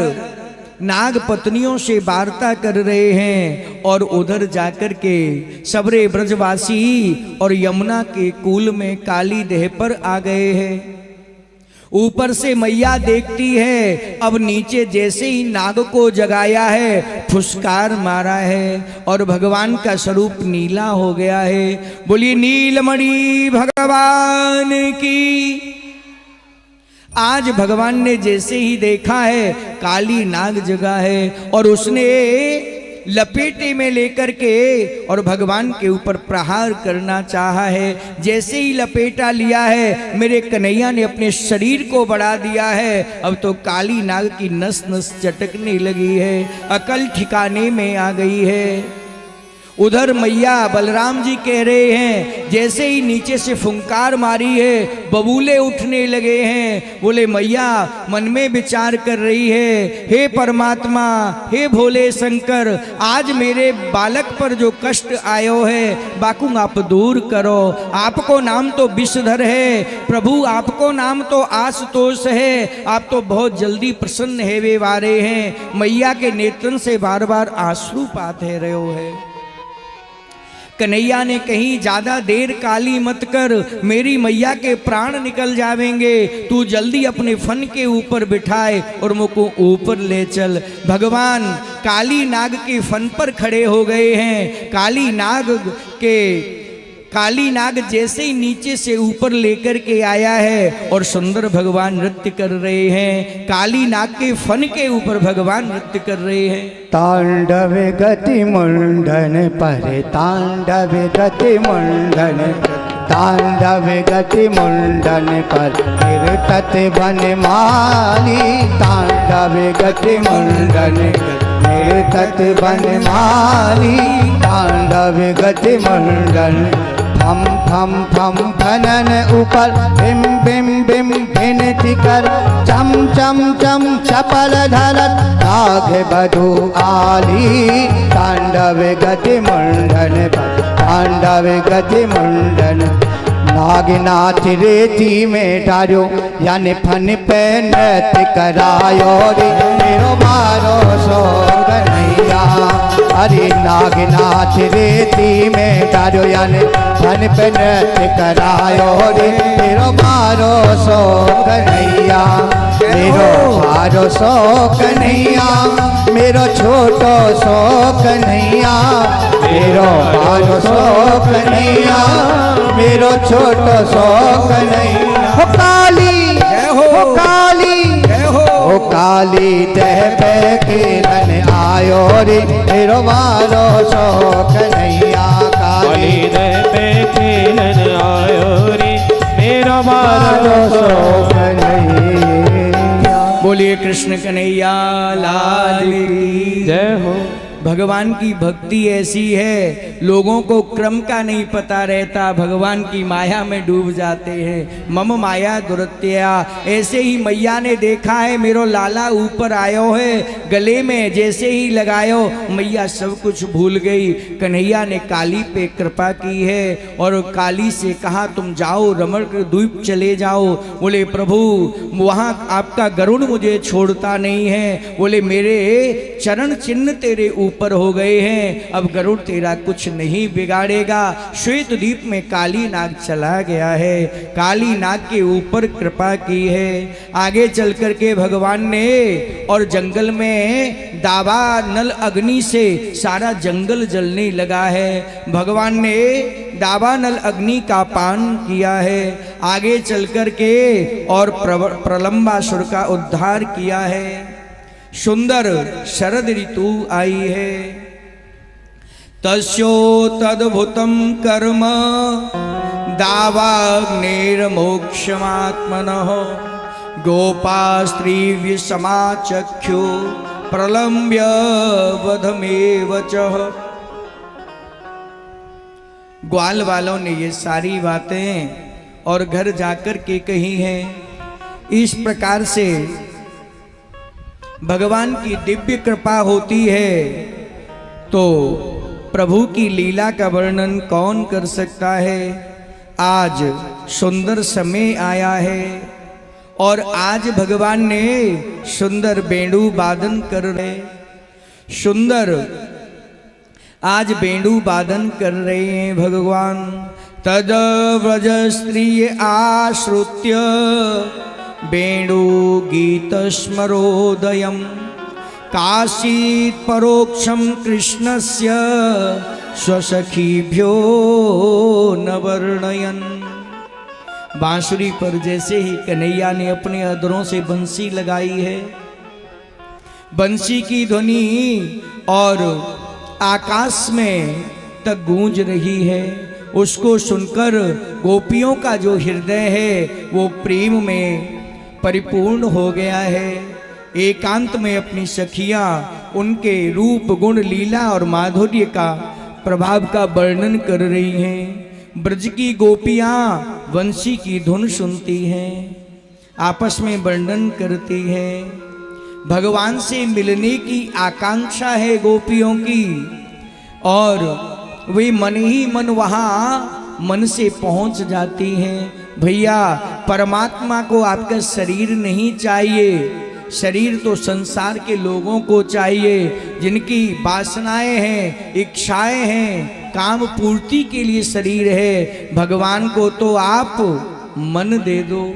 नाग पत्नियों से वार्ता कर रहे हैं और उधर जाकर के सबरे ब्रजवासी और यमुना के कूल में काली देह पर आ गए हैं। ऊपर से मैया देखती है, अब नीचे जैसे ही नाग को जगाया है फुसकार मारा है और भगवान का स्वरूप नीला हो गया है। बोलिए नीलमणि भगवान की। आज भगवान ने जैसे ही देखा है काली नाग जगा है और उसने लपेटे में लेकर के और भगवान के ऊपर प्रहार करना चाहा है। जैसे ही लपेटा लिया है मेरे कन्हैया ने अपने शरीर को बढ़ा दिया है। अब तो काली नाग की नस नस चटकने लगी है, अकल ठिकाने में आ गई है। उधर मैया बलराम जी कह रहे हैं, जैसे ही नीचे से फुंकार मारी है बबूले उठने लगे हैं। बोले मैया मन में विचार कर रही है, हे परमात्मा, हे भोले शंकर, आज मेरे बालक पर जो कष्ट आयो है बाकू आप दूर करो। आपको नाम तो विषधर है प्रभु, आपको नाम तो आशुतोष है, आप तो बहुत जल्दी प्रसन्न है वे वारे हैं। मैया के नेत्रन से बार बार आंसू पाते रहे है। कन्हैया ने कहीं ज्यादा देर काली मत कर, मेरी मैया के प्राण निकल जावेंगे, तू जल्दी अपने फन के ऊपर बिठाए और मुझको ऊपर ले चल। भगवान काली नाग के फन पर खड़े हो गए हैं। काली नाग जैसे ही नीचे से ऊपर लेकर के आया है और सुंदर भगवान नृत्य कर रहे हैं। काली नाग के फन के ऊपर भगवान नृत्य कर रहे हैं। तांडव गति मुंडन पर, तांडव गति मुंडन, तांडव गति मुंडन पर कीर्तत बनमाली, तांडव गति मुंडन कीर्तत बनमाली, तांडव गति मुंडन। फम फम फम फनन ऊपर बिम बिम बिम भिनति कर, चम चम चम चपल धरत नाग बधू आली, तांडव गति मुंडन पर, तांडव गति मुंडन। नागनाथ रेती में डारो यानी फन पे नृत्य करायो रे, मेरो मारो सो कन्हैया। अरे नागनाथ रेती में डारो यानी फन पे नृत्य करायो रे, मेरो मारो सो कन्हैया, मेरो मारो सो कन्हैया, मेरो छोटो सो कन्हैया, मेरो मारो सो कन्हैया, मेरो छोटो सो कन्हैया। हो काली, हो काली, हो काली देह पे किरण आयो रे, मेरो मारो सो कन्हैया। काली देह पे किरण आयो रे, मेरो मारो सो कन्हैया। बोलिए कृष्ण कन्हैया लाल की जय हो। भगवान की भक्ति ऐसी है, लोगों को क्रम का नहीं पता रहता, भगवान की माया में डूब जाते हैं। मम माया दुरत्या। ऐसे ही मैया ने देखा है मेरो लाला ऊपर आयो है, गले में जैसे ही लगायो मैया सब कुछ भूल गई। कन्हैया ने काली पे कृपा की है और काली से कहा तुम जाओ रमण द्वीप चले जाओ। बोले प्रभु वहाँ आपका गरुड़ मुझे छोड़ता नहीं है। बोले मेरे चरण चिन्ह तेरे ऊपर हो गए हैं, अब गरुड़ तेरा कुछ नहीं बिगाड़ेगा। श्वेत द्वीप में काली नाग चला गया है, काली नाग के ऊपर कृपा की है। आगे चल करके भगवान ने और जंगल में दावा नल अग्नि से सारा जंगल जलने लगा है। भगवान ने दावा नल अग्नि का पान किया है। आगे चल करके और प्रलंबासुर का उद्धार किया है। सुंदर शरद ऋतु आई है। तस्यो तद्भुतम कर्म दावाग्निर्मोक्षमात्मनः गोपा स्त्री समाचख्यु प्रलम्ब्य वधमेव च। ग्वाल वालों ने ये सारी बातें और घर जाकर के कही हैं। इस प्रकार से भगवान की दिव्य कृपा होती है तो प्रभु की लीला का वर्णन कौन कर सकता है। आज सुंदर समय आया है और आज भगवान ने सुंदर बेणु वादन कर रहे, सुंदर आज बेणु वादन कर रहे हैं भगवान। तद व्रज स्त्री आश्रुत्य वेणु गीत स्मरोदयम् काशीत् परोक्षम कृष्णस्य स्वसखीभ्यो न वर्णयन्। बांसुरी पर जैसे ही कन्हैया ने अपने अधरों से बंसी लगाई है, बंसी की ध्वनि और आकाश में तक गूंज रही है, उसको सुनकर गोपियों का जो हृदय है वो प्रेम में परिपूर्ण हो गया है। एकांत में अपनी सखियां उनके रूप गुण लीला और माधुर्य का प्रभाव का वर्णन कर रही हैं। ब्रज की गोपियां वंशी की धुन सुनती हैं, आपस में वर्णन करती हैं। भगवान से मिलने की आकांक्षा है गोपियों की और वे मन ही मन वहाँ मन से पहुँच जाती हैं। भैया परमात्मा को आपका शरीर नहीं चाहिए, शरीर तो संसार के लोगों को चाहिए जिनकी वासनाएं हैं, इच्छाएं हैं, काम पूर्ति के लिए शरीर है। भगवान को तो आप मन दे दो,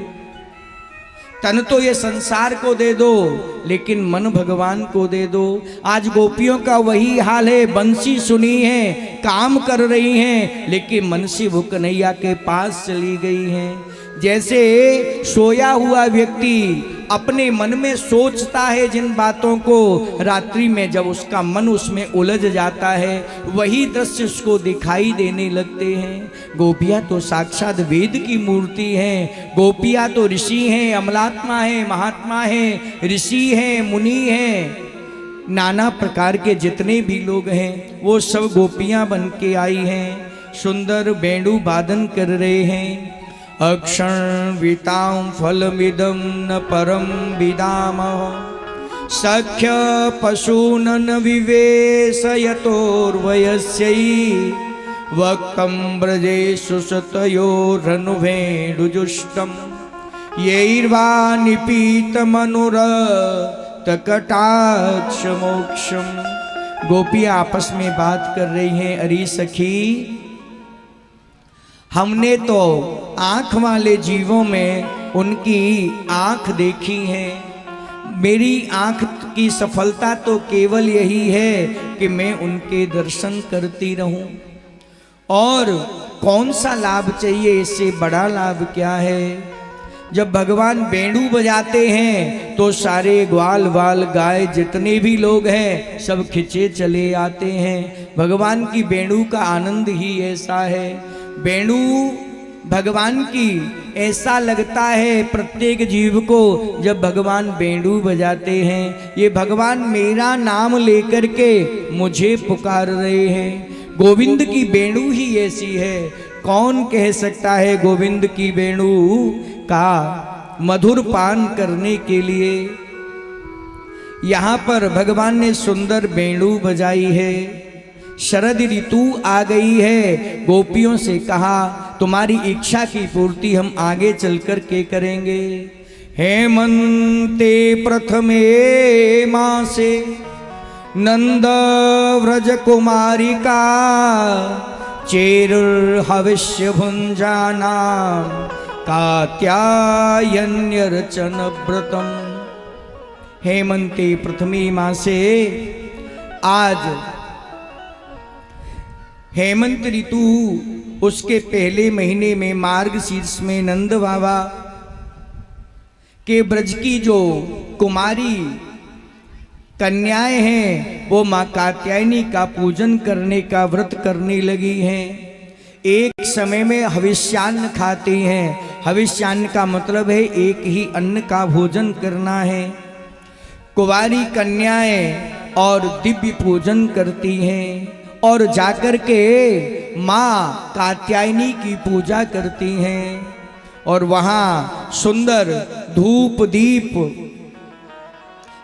तन तो ये संसार को दे दो, लेकिन मन भगवान को दे दो। आज गोपियों का वही हाल है, बंसी सुनी है, काम कर रही हैं, लेकिन मन से वो कन्हैया के पास चली गई हैं। जैसे सोया हुआ व्यक्ति अपने मन में सोचता है जिन बातों को, रात्रि में जब उसका मन उसमें उलझ जाता है वही दृश्य उसको दिखाई देने लगते हैं। गोपियाँ तो साक्षात वेद की मूर्ति हैं, गोपियाँ तो ऋषि हैं, अमलात्मा हैं, महात्मा हैं, ऋषि हैं, मुनि हैं, नाना प्रकार के जितने भी लोग हैं वो सब गोपियाँ बन के आई हैं, सुंदर वेणु वादन कर रहे हैं। अक्षण वितां फलमिदं न परम विदामः सख्य पशूनन विवेशयतोर्वयस्यै वक्तं ब्रजेषु सतयोरनुवेणुजुष्टं यैर्वा निपीतमनुरक्तकटाक्षमोक्षं। गोपियाँ आपस में बात कर रही हैं, अरे सखी हमने तो आँख वाले जीवों में उनकी आँख देखी है, मेरी आँख की सफलता तो केवल यही है कि मैं उनके दर्शन करती रहूं, और कौन सा लाभ चाहिए, इससे बड़ा लाभ क्या है। जब भगवान वेणु बजाते हैं तो सारे ग्वाल वाल गाय जितने भी लोग हैं सब खिंचे चले आते हैं। भगवान की वेणु का आनंद ही ऐसा है। वेणु भगवान की ऐसा लगता है प्रत्येक जीव को जब भगवान वेणु बजाते हैं, ये भगवान मेरा नाम लेकर के मुझे पुकार रहे हैं। गोविंद की वेणु ही ऐसी है, कौन कह सकता है गोविंद की वेणु का मधुर पान करने के लिए। यहाँ पर भगवान ने सुंदर वेणु बजाई है। शरद ऋतु आ गई है, गोपियों से कहा तुम्हारी इच्छा की पूर्ति हम आगे चलकर के करेंगे। हेमंते प्रथमे मासे नंद व्रज कुमारिका चेरुर्हविष्य भुंजाना कात्यायन्यर्चन व्रतम। हेमंते प्रथमी मासे, आज हेमंत ऋतु उसके पहले महीने में मार्गशीर्ष में नंद बाबा के ब्रज की जो कुमारी कन्याएं हैं वो माँ कात्यायनी का पूजन करने का व्रत करने लगी हैं। एक समय में हविष्यान्न खाती हैं। हविष्यान्न का मतलब है एक ही अन्न का भोजन करना है। कुंवारी कन्याएं और दिव्य पूजन करती हैं और जाकर के माँ कात्यायनी की पूजा करती हैं और वहाँ सुंदर धूप दीप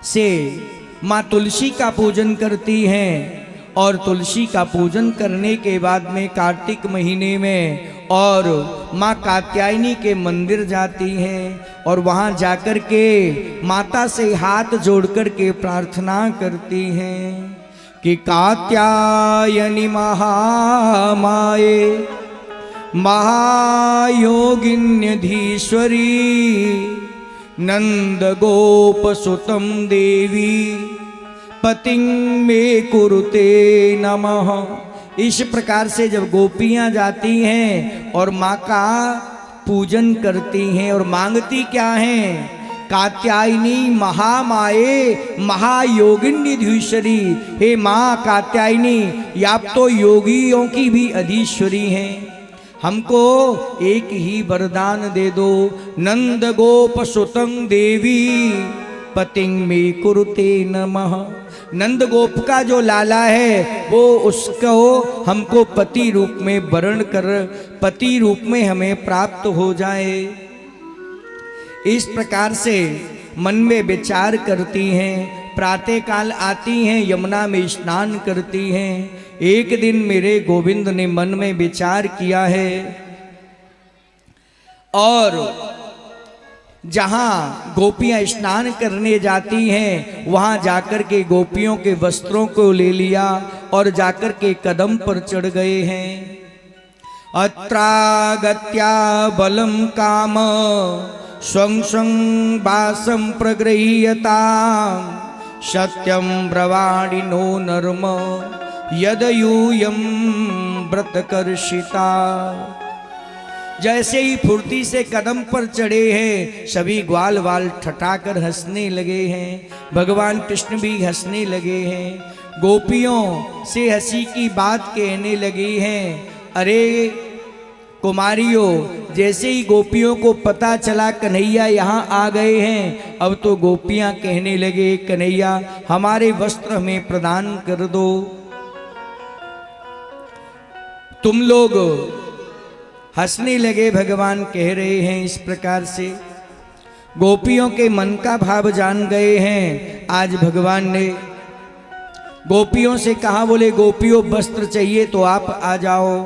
से माँ तुलसी का पूजन करती हैं और तुलसी का पूजन करने के बाद में कार्तिक महीने में और माँ कात्यायनी के मंदिर जाती हैं और वहाँ जाकर के माता से हाथ जोड़कर के प्रार्थना करती हैं कि कात्यायनी महामाये महायोगिन्यधीश्वरी नंद गोप सुतम देवी पतिं मे कुरुते नमः। इस प्रकार से जब गोपियां जाती हैं और माँ का पूजन करती हैं और मांगती क्या हैं, कात्यायनी महामाये महायोगिन्यधीश्वरी, हे माँ कात्यायनी आप तो योगियों की भी अधीश्वरी हैं, हमको एक ही वरदान दे दो। नंद गोप सुतं देवी पतिं मे कुरुते नमः। नंद गोप का जो लाला है वो उसको हमको पति रूप में वर्ण कर पति रूप में हमें प्राप्त हो जाए। इस प्रकार से मन में विचार करती हैं, प्रातः काल आती हैं, यमुना में स्नान करती हैं। एक दिन मेरे गोविंद ने मन में विचार किया है और जहाँ गोपियाँ स्नान करने जाती हैं वहाँ जाकर के गोपियों के वस्त्रों को ले लिया और जाकर के कदम पर चढ़ गए हैं। अत्रागत्या बलम काम स्वं स्वं वासं प्रगृह्यता सत्यं ब्रवाणि नो नर्म यदयूयं व्रतकर्षिता। जैसे ही फुर्ती से कदम पर चढ़े हैं सभी ग्वाल वाल ठठाकर हंसने लगे हैं, भगवान कृष्ण भी हंसने लगे हैं, गोपियों से हंसी की बात कहने लगी हैं। अरे कुमारियों, जैसे ही गोपियों को पता चला कन्हैया यहाँ आ गए हैं, अब तो गोपियाँ कहने लगे कन्हैया हमारे वस्त्र हमें प्रदान कर दो। तुम लोग हंसने लगे, भगवान कह रहे हैं इस प्रकार से। गोपियों के मन का भाव जान गए हैं। आज भगवान ने गोपियों से कहा, बोले गोपियों वस्त्र चाहिए तो आप आ जाओ।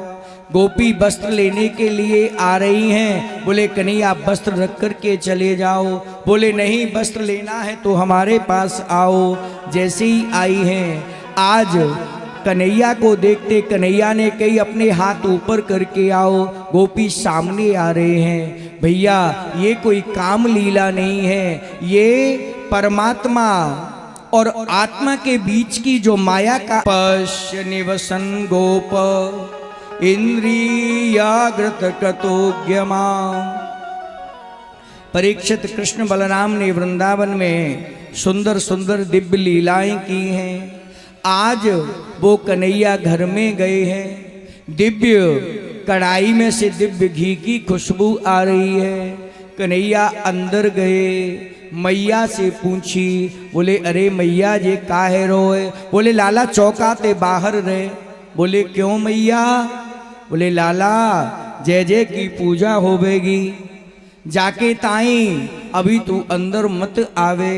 गोपी वस्त्र लेने के लिए आ रही हैं, बोले कन्हैया आप वस्त्र रख कर के चले जाओ। बोले नहीं, वस्त्र लेना है तो हमारे पास आओ। जैसे ही आई हैं, आज कन्हैया को देखते कन्हैया ने कही अपने हाथ ऊपर करके आओ। गोपी सामने आ रहे हैं। भैया ये कोई काम लीला नहीं है, ये परमात्मा और आत्मा के बीच की जो माया का पश्य निवसन गोप इंद्रियाग्रत कतोग्यमा। परीक्षित कृष्ण बलराम ने वृंदावन में सुंदर सुंदर दिव्य लीलाएं की हैं। आज वो कन्हैया घर में गए हैं, दिव्य कढ़ाई में से दिव्य घी की खुशबू आ रही है। कन्हैया अंदर गए, मैया से पूछी, बोले अरे मैया ये काहे रोए? बोले लाला चौकाते बाहर रहे। बोले क्यों मैया? बोले लाला जय जय की पूजा होवेगी, जाके ताई अभी तू अंदर मत आवे।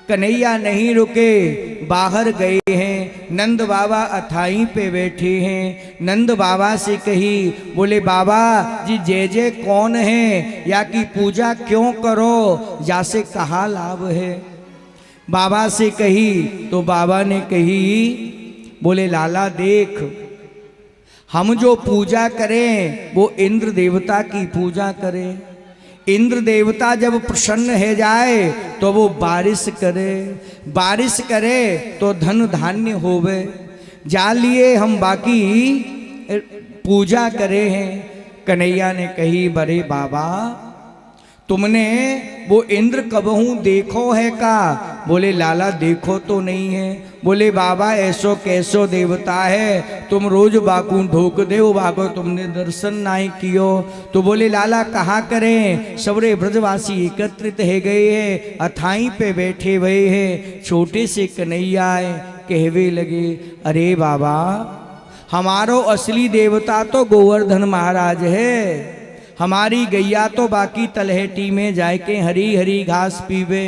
कन्हैया नहीं रुके, बाहर गए हैं। नंद बाबा अथाई पे बैठे हैं। नंद बाबा से कही, बोले बाबा जी जय जय कौन है, या की पूजा क्यों करो, या से कहा लाभ है? बाबा से कही तो बाबा ने कही, बोले लाला देख, हम जो पूजा करें वो इंद्र देवता की पूजा करें। इंद्र देवता जब प्रसन्न हो जाए तो वो बारिश करे, बारिश करे तो धन धान्य होवे। जा लिए हम बाकी पूजा करे हैं। कन्हैया ने कही, बड़े बाबा तुमने वो इंद्र कबहू देखो है का? बोले लाला देखो तो नहीं है। बोले बाबा ऐसो कैसो देवता है, तुम रोज बाकू ढोक दे बाको तुमने दर्शन नहीं कियो। तो बोले लाला कहा करें, सबरे ब्रजवासी एकत्रित है गए हैं, अथाई पे बैठे हुए हैं। छोटे से कन्हैया कहवे लगे, अरे बाबा हमारो असली देवता तो गोवर्धन महाराज है, हमारी गैया तो बाकी तलहटी में जाके हरी हरी घास पीवे,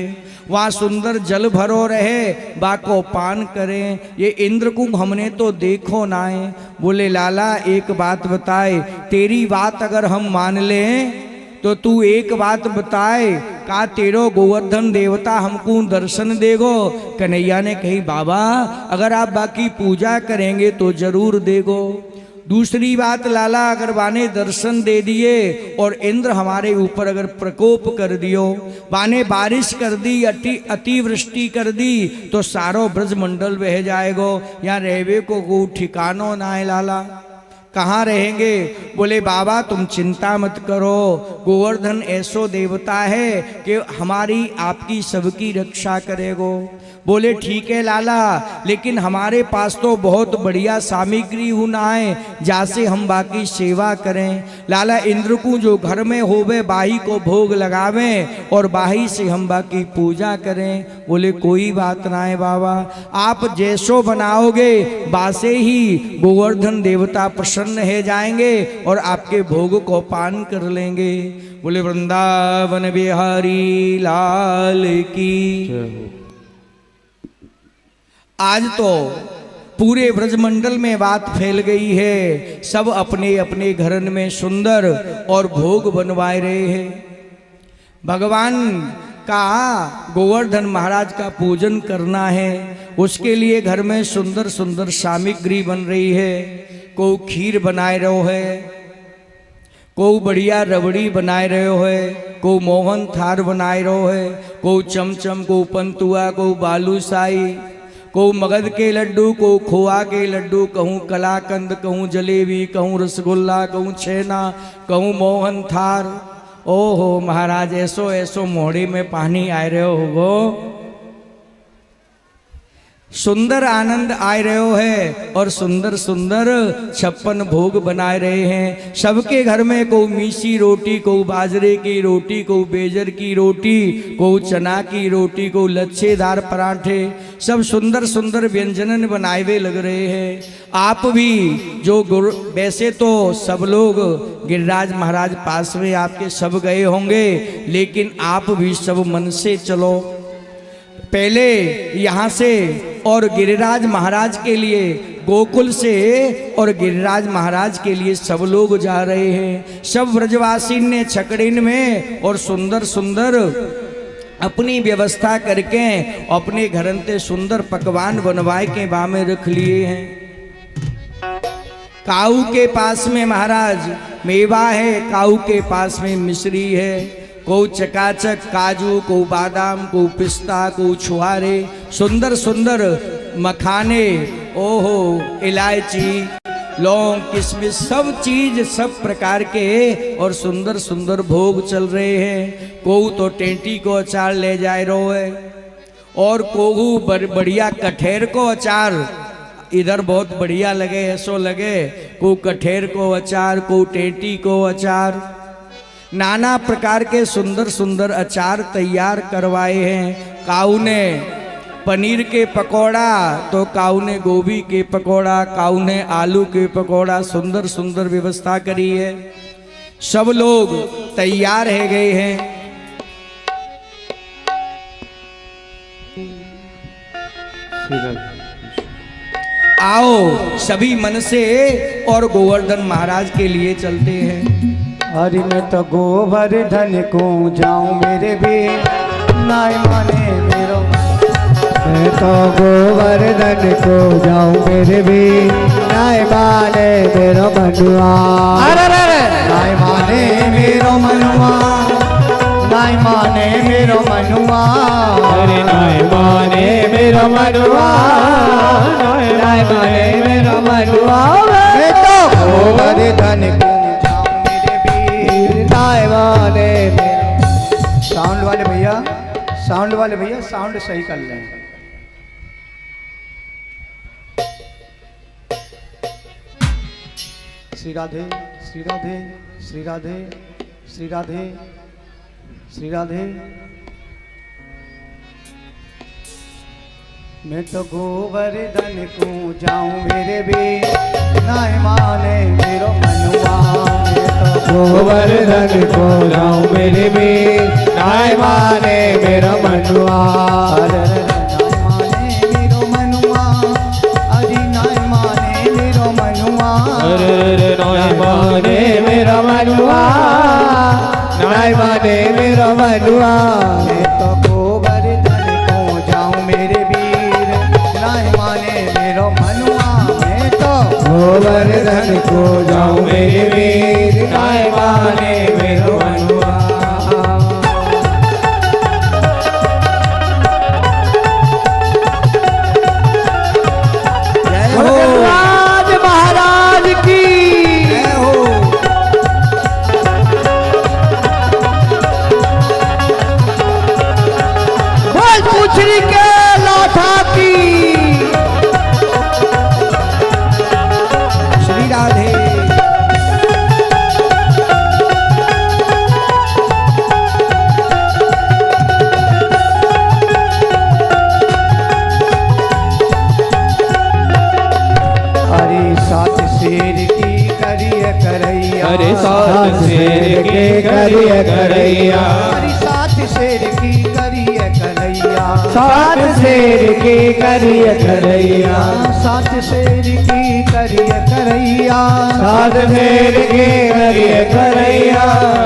वहाँ सुंदर जल भरो रहे, बाको पान करें। ये इंद्र को हमने तो देखो ना है। बोले लाला एक बात बताए, तेरी बात अगर हम मान लें तो तू एक बात बताए, का तेरो गोवर्धन देवता हमको दर्शन देगो? कन्हैया ने कही बाबा अगर आप बाकी पूजा करेंगे तो जरूर देगो। दूसरी बात लाला अगर बाने दर्शन दे दिए और इंद्र हमारे ऊपर अगर प्रकोप कर दियो, बाने बारिश कर दी, अतिवृष्टि कर दी तो सारो ब्रजमंडल बह जाएगो, यहाँ रहवे को कोई ठिकानो ना है लाला। कहाँ रहेंगे? बोले बाबा तुम चिंता मत करो, गोवर्धन ऐसो देवता है कि हमारी आपकी सबकी रक्षा करेगो। बोले ठीक है लाला, लेकिन हमारे पास तो बहुत बढ़िया सामग्री होना है जैसे हम बाकी सेवा करें। लाला इंद्र को जो घर में होवे बाही को भोग लगावें और बाही से हम बाकी पूजा करें। बोले कोई बात ना है बाबा, आप जैसो बनाओगे बासे ही गोवर्धन देवता प्रसन्न है जाएंगे और आपके भोग को पान कर लेंगे। बोले वृंदावन बिहारी लाल की। आज तो पूरे ब्रजमंडल में बात फैल गई है, सब अपने अपने घरन में सुंदर और भोग बनवाए रहे हैं। भगवान का गोवर्धन महाराज का पूजन करना है, उसके लिए घर में सुंदर सुंदर सामग्री बन रही है। को खीर बनाए रहो है, को बढ़िया रबड़ी बनाए रहे है, को मोहन थार बनाए रहो है, को चमचम, को पंतुआ, को बालूशाही, को मगध के लड्डू, को खोआ के लड्डू, कहूँ कलाकंद, कहूँ जलेबी, कहूँ रसगुल्ला, कहूँ छेना, कहूँ मोहन थार। ओहो महाराज ऐसो ऐसो मोहड़ी में पानी आए रहे हो, सुंदर आनंद आए रहे है और सुंदर सुंदर 56 भोग बनाए रहे हैं। सबके घर में को मीसी रोटी, को बाजरे की रोटी, को बेजर की रोटी, को चना की रोटी, को लच्छेदार पराठे, सब सुंदर सुंदर व्यंजन बनाए हुए लग रहे हैं। आप भी जो वैसे तो सब लोग गिरिराज महाराज पास में आपके सब गए होंगे, लेकिन आप भी सब मन से चलो। पहले यहाँ से और गिरिराज महाराज के लिए, गोकुल से और गिरिराज महाराज के लिए सब लोग जा रहे हैं। सब ब्रजवासी ने छकड़िन में और सुंदर सुंदर अपनी व्यवस्था करके अपने घरन से सुंदर पकवान बनवाए के बामे रख लिए हैं। काऊ के पास में महाराज मेवा है, काऊ के पास में मिश्री है, को चकाचक काजू, को बादाम, को पिस्ता, को छुहारे, सुंदर सुंदर मखाने, ओहो इलायची, लौंग, किशमिश, सब चीज सब प्रकार के और सुंदर सुंदर भोग चल रहे हैं। को तो टेंटी को अचार ले जाए रो है और कोहू बढ़िया कठेर को अचार, इधर बहुत बढ़िया लगे ऐसो लगे, को कठेर को अचार, को टेंटी को अचार, नाना प्रकार के सुंदर सुंदर अचार तैयार करवाए हैं। काऊ ने पनीर के पकोड़ा, तो काऊ ने गोभी के पकोड़ा, काऊ ने आलू के पकोड़ा, सुंदर सुंदर व्यवस्था करी है। सब लोग तैयार है गए हैं। आओ सभी मन से और गोवर्धन महाराज के लिए चलते हैं। अरे मैं तो गोवर्धन को जाऊं मेरे भी नाय माने मेरो, मैं तो गोवर्धन को जाऊं मेरे भी नाय माने मेरो मनुआ। नाय माने मेरो मनुआ, नाय माने मेरो मनुआ, अरे नाय माने मेरो मनुआ, नाय माने मेरो मनुआ। मैं तो गोवर्धन को साउंड वाले भैया, साउंड वाले भैया साउंड सही कर लें। श्री राधे श्री राधे श्री राधे श्री राधे श्री राधे। मैं तो गोवर्धन को जाऊं मेरे भी नाय माने मेरो मनुआ, मैं तो गोवर्धन को जाऊं मेरे वीर नाय माने मेरा मनुआ नाय माने मेरा मनुआ नाय माने मेरा मनुआ मैं तो गोवर्धन को जाऊं मेरे वीर नाय माने मेरो मनुआ मैं तो गोवर्धन को जाऊं मेरे वीर नाय माने मेरो मनुआ राज महाराज की जय हो। बोल पूछड़ी के लाठा की श्री राधे। अरे सात शेर की करिए करैया अरे सात शेर के करिए करैया अरे सात शेर की करिए करैया सात शेर के करिए करैया सात शेर की करिए करैया सात शेर के करिए करैया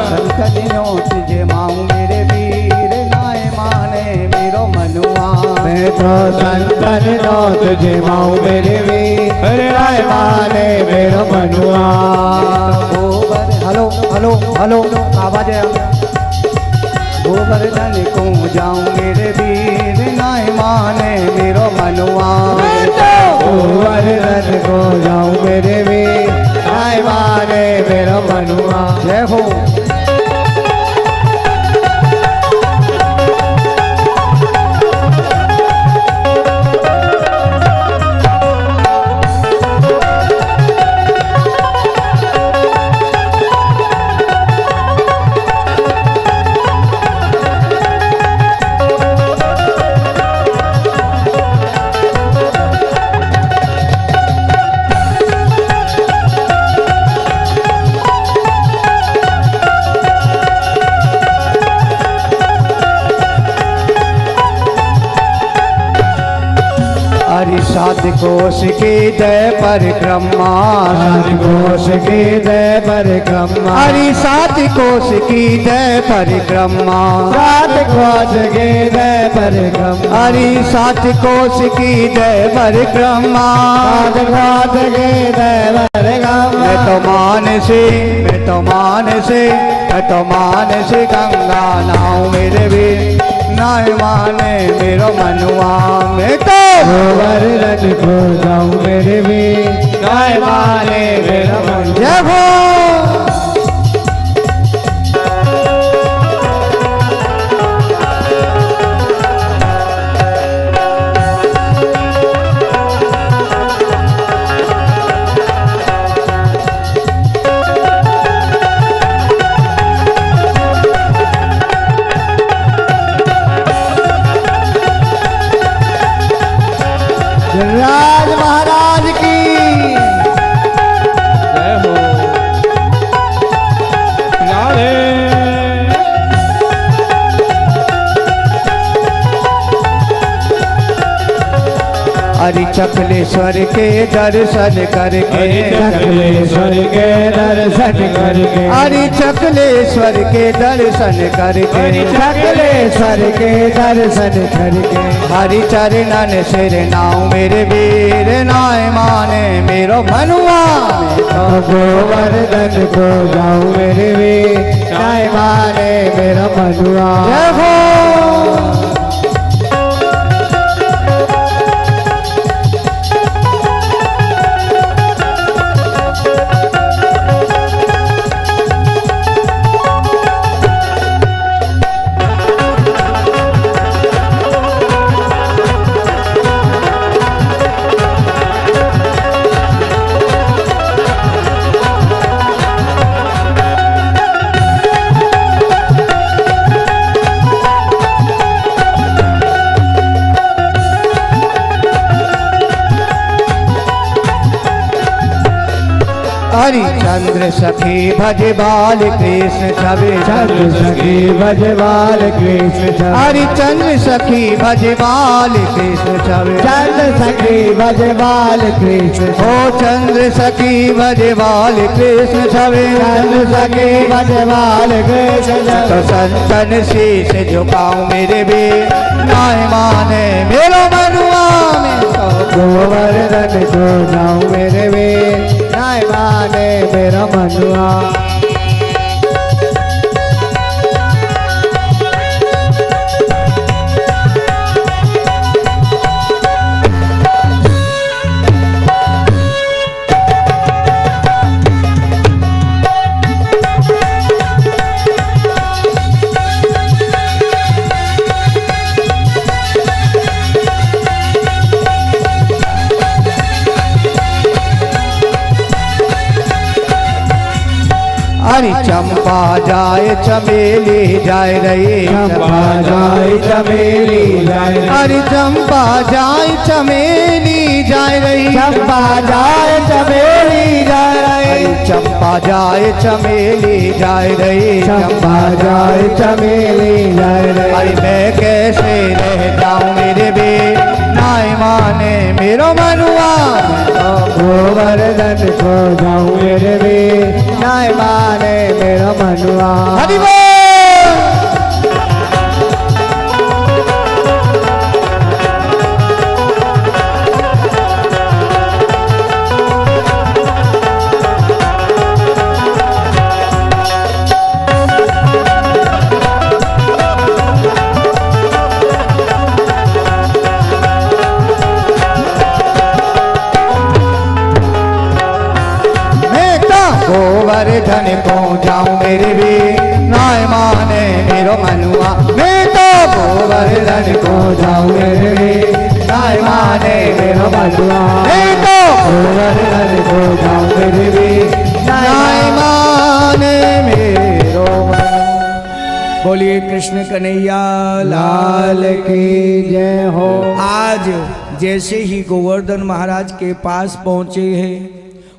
संतनियों तुझे माऊं मेरे वीर नाय माने मेरो मनुआ मैं तो संतन नो तुझे माऊं मेरे वीर नाय माने मेरो मनुआ गोबर हेलो हेलो हेलो आवाज है गोवर्धन को जाऊं मेरे वीर नाय माने मेरो मनुआ गोवर्धन को जाऊं मेरे वीर नाय माने मेरो मनुआ जय हो। हरि सात कोश की जय परिक्रमा सात कोश की जय परिक्रमा हरि सात कोश की जय परिक्रमा सात कोश की जय परिक्रमा हरि सात कोश की जय परिक्रमा सात कोश की जय परिक्रमा मैं तो मानसी मैं तो मानसी मैं तो मानसी गंगा नाऊ मेरे वीर नाय माने मेरो मनुआ मैं तो गोवर्धन को जाऊं मेरे वीर नाय माने मेरा मनुआ जय हो। राज महाराज की जय हो। राधे। हरि चकलेश्वर के दर्शन करके चकलेश्वर के दर्शन करके हरि चकलेश्वर के दर्शन करके चकलेश्वर के दर्शन करके हरि चरणन सिर नाऊ मेरे वीर नाय माने मेरो मनुआ तो गोवर्धन को जाऊं मेरे वीर नाय माने मेरा मनुआ जय हो। हरिचंद्र सखी भज बाल कृष्ण छवि चंद्र सखी भज बाल कृष्ण छवि हरिचंद्र सखी भज बाल कृष्ण छवि चंद्र सखी भज बाल कृष्ण ओ चंद्र सखी भज बाल कृष्ण छवि चंद्र सखी भज बाल कृष्ण तो संतन शीश झुकाऊं मेरे भी नाय माने मेरो मनुआ में तो गोवर्धन को जाऊं मेरे वे नाय माने मेरा मनुआ हरि चंपा जाए चमेली जाए रही चंपा जाए चमेली जाए हरि चंपा जाए चमेली जाए रही चंपा जाए चमेली जाए हरि चंपा जाए चमेली जाए रही चंपा जाए चमेली जाए हरि मैं कैसे रह जाऊं मेरे बे नाय माने मेरो मनुआ गोवर्धन को जाऊं मेरे वे नाय माने मेरा मनुआ हरि बोल गोवर्धन को जाऊं मेरे भी नाय माने मेरो मनुआ मैं तो गोवर्धन को जाऊं मेरे भी नाय माने मेरो मनुआ मैं तो गोवर्धन को जाऊं मेरे भी नाय माने मेरो मनुआ। बोलिए कृष्ण कन्हैया लाल की जय हो। आज जैसे ही गोवर्धन महाराज के पास पहुंचे हैं,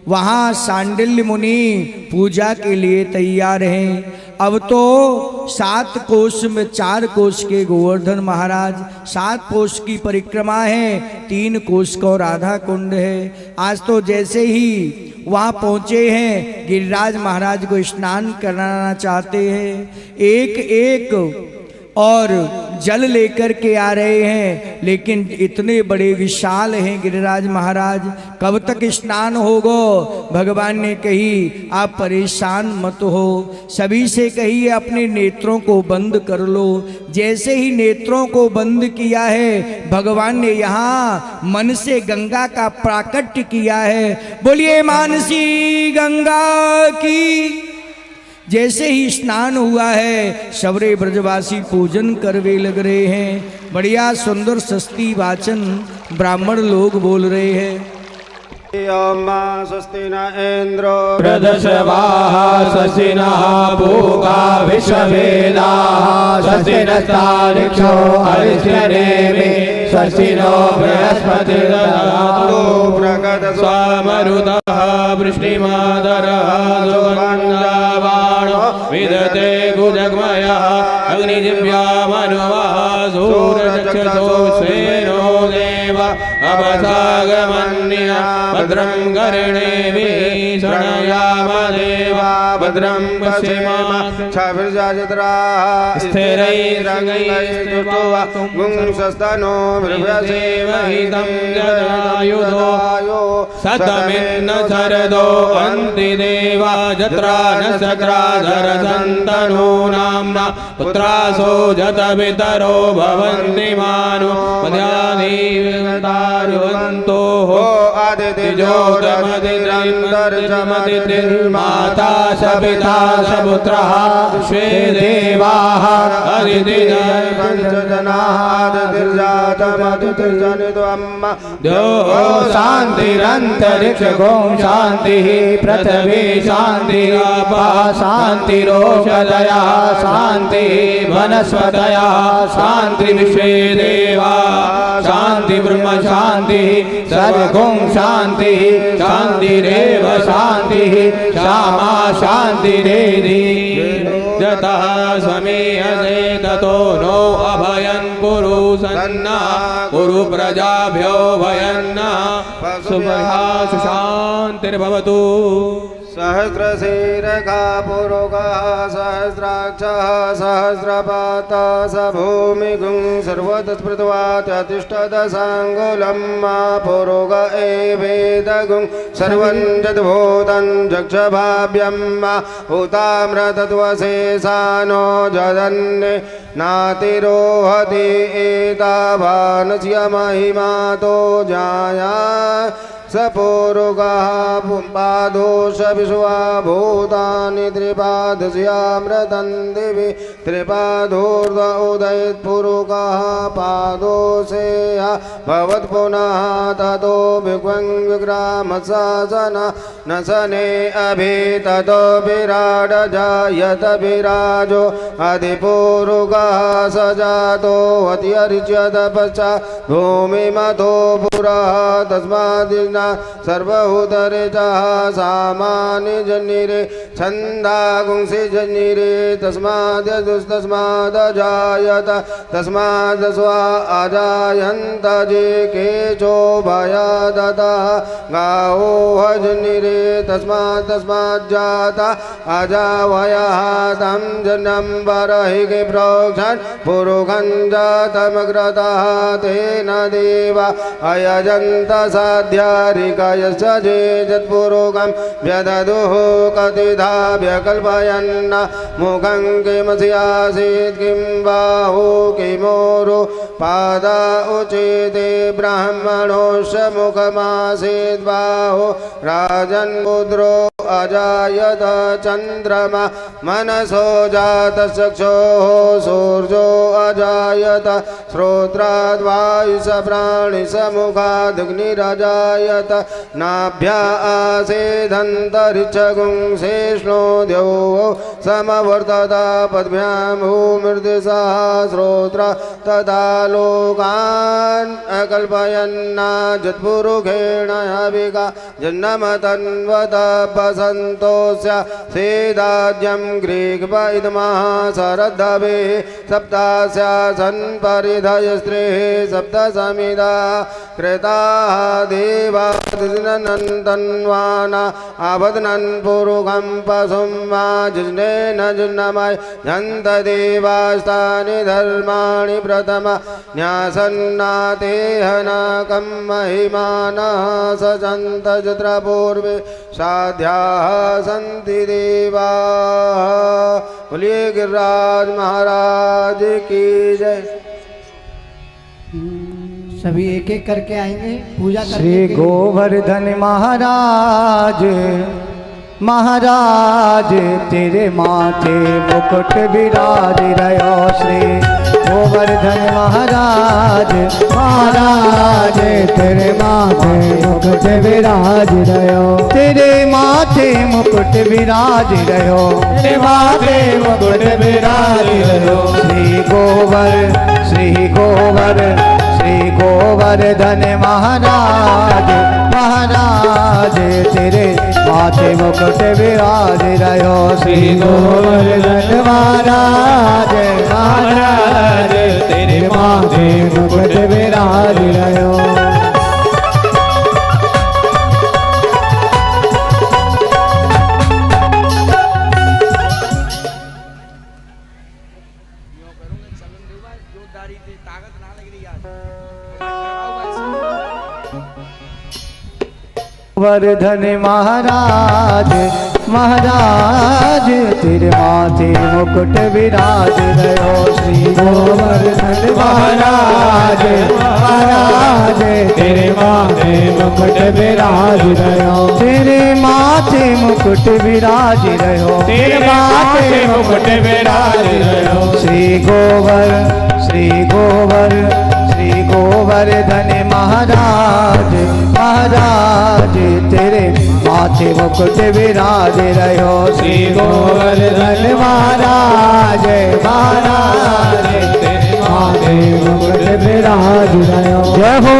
वहाँ सांडिल्य मुनि पूजा के लिए तैयार हैं। अब तो 7 कोस में 4 कोस के गोवर्धन महाराज, 7 कोस की परिक्रमा है, 3 कोस का राधा कुंड है। आज तो जैसे ही वहाँ पहुँचे हैं, गिरिराज महाराज को स्नान कराना चाहते हैं। एक एक और जल लेकर के आ रहे हैं, लेकिन इतने बड़े विशाल हैं गिरिराज महाराज, कब तक स्नान होगा। भगवान ने कही आप परेशान मत हो, सभी से कहिए अपने नेत्रों को बंद कर लो। जैसे ही नेत्रों को बंद किया है, भगवान ने यहाँ मन से गंगा का प्राकट्य किया है। बोलिए मानसी गंगा की। जैसे ही स्नान हुआ है, सबरे ब्रजवासी पूजन करवे लग रहे हैं। बढ़िया सुंदर सस्ती वाचन ब्राह्मण लोग बोल रहे हैं। स्वस्ति न इंद्रो प्रदशवाः स्वस्ति नः पूगा विश्ववेदाः स्वस्ति नस्तारिक्षो अरिष्टनेमि स्वस्ति नो बृहस्पतिर्दधातु प्रगत स्वामरुतः वृष्टिमादरः सुगन्धवाणो विदते गुजग्मयः अग्निजिह्वामनुवः सूर्यचक्षुषो स्वेनो देव अवसागमन्य भद्रं कर्णेभिः शृणुयाम देवा भद्रं पश्येमाक्षभिर्जत्राः स्थिरैरङ्गैस्तुतो गुंसस्तनो मृगसेवहितं जनायुधो शतमिन्न शरदो अन्ति देवा जत्रा न शक्राधरसन्तनो नाम्ना पुत्रासो जतपितरो भवन्ति मानो मध्याधिवन्तो आदितिजोतमदिन्द्रमदितिर्माता सपिता सपुत्रः स्वे देवाः अदितिजय पंचजनादितिर्जातमदितिर्जनित्वम् द्यो शान्तिरन्तरिक्षगो शान्तिः पृथिवी शान्तिरापः शान्तिरोषधयः शान्तिः वनस्पतयः शान्ति विश्वे देवा शान्ति ब्रह्म शान्तिः सर्वगुं शांति शांतिरेव शांति श्यामा शांतिरेधि यथा समीयसे ततो नो अभयं कुरु सन्ना कुरु प्रजाभ्यो भयन्ना सुभयासु शान्तिर्भवतु सहस्रशीर्षा पुरुषः सहस्राक्षः सहस्रपाता स भूमिगुं सर्वतस्पृत्वा तिष्ठदशाङ्गुलं मा पुरुष एवेदगुं सर्वं यद्भूतं जक्षभाव्यं मा हुतामृतत्वशेषानो जदन्ये नातिरोहति एतावानस्य महिमा तो जाया सपूरुगः पादोष विश्वा भूतानि त्रिपादस्यामृतं दिवि त्रिपादोर्ध उदयत्पुरुगः पादोषेय भवत्पुनः ततो विग्वं विग्रामशासन नशने अभि ततो विराड जायत विराजो अधिपुरुगः सजातो अत्यर्च्यत पश्चात् भूमिमतो पुरः तस्माद् सर्वहुतरे सामान्य जनिरे छंदागुंसि जनिरे तस्मादजायत तस्माद् स्वा अजायन्त जे केचो भयादतः गावो हजनिरे तस्माज्जाता अजावयः तं जनं बर्हिः प्रोक्षन् पुरुषं जातमग्रतः तेन देवा अयजन्त साध्यारिकायश्च जे जत्पुरुषं व्यददुः कतिधा व्यकल्पयन् मुखं किमस्यासीत् किं बाहु किमोरु पादा उचिते ब्राह्मणोश्च मुखमासीत् बाहु राजन् रुद्रो अजायत चन्द्रमा मनसो जातचक्षुः सूर्यो अजायत श्रोत्राद्वायुष प्राणिश मुखादग्निरजायत नाभ्या आसेदन्तरिक्षगुं शेष्णो द्यौः समवर्तत पद्भ्यां भूमिर्दिशः श्रोत्र तथा लोकान् अकल्पयन्ना जत्पुरुषेण हविका जन्मतन्वत पसन्तोस्य सेदाज्यं ग्रीग्व इदमः शरद्धवे सप्तास्यासन् परिधयस्त्रीः सप्तसमिदा कृताः देवादिनन्दन्वाना अवदनन् पुरुषं पशुं मा जुष्णेन जुष्णमय जन्त देवास्तानि धर्माणि प्रथम न्यासन्नातेहनाकं महिमानः सजन्त यत्र पूर्वे साध्याः सन्ति देवाः। बोलिए गिरिराज महाराज की जय। सभी एक एक करके आएंगे पूजा करने श्री गोवर्धन महाराज महाराज तेरे माथे मुकुट विराज रहो। श्री गोवर्धन महाराज महाराज तेरे माथे मुकुट विराज रहो। तेरे माथे मुकुट विराज रहो। तेरे माथे मुकुट विराज रहो। श्री गोवर्धन महाराज महाराज तेरे माथे मुकुट विराज रहो। श्री गोवर्धन महाराज महाराज तेरे माथे मुकुट विराज रहो। गोवर्धन महाराज महाराज तेरे माथे मुकुट विराज रहो। श्री गोवर्धन महाराज महाराज तेरे माथे मुकुट विराज रहो। तेरे माथे मुकुट विराज रहो। तेरे माथे मुकुट विराज रहो। श्री गोवर्धन महाराज महाराज तेरे माथे मुकुट विराज रहो। श्री गोवर्धन महाराज महाराज तेरे माथे मुकुट विराज रहो। जय हो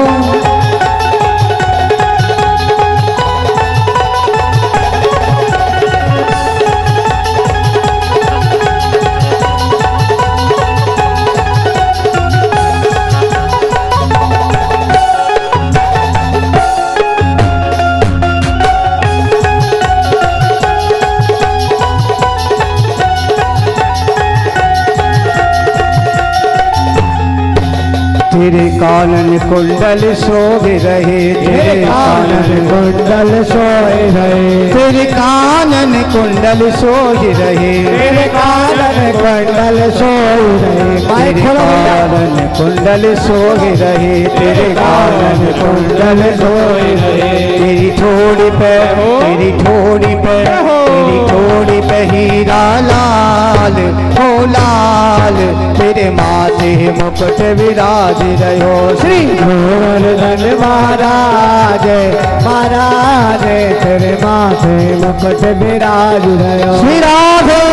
तेरे कानन कुंडल शोभ रहे, तेरे कानन कुंडल सोए रहे, तेरे कानन कुंडल सोह रहे, तेरे कानन कुंडल सोए रहे, तेरे कानन कुंडल सोह रहे, तेरे कानन कुंडल सोए रहे। तेरी ठोड़ी पे, तेरी ठोड़ी पे, तेरी ठोड़ी पे हीरा लाल हो लाल, तेरे माथे मुकुट विराज रहो। श्री गोवर्धन महाराज महाराज, तेरे माथे मुकुट विराज रहो। श्री राधे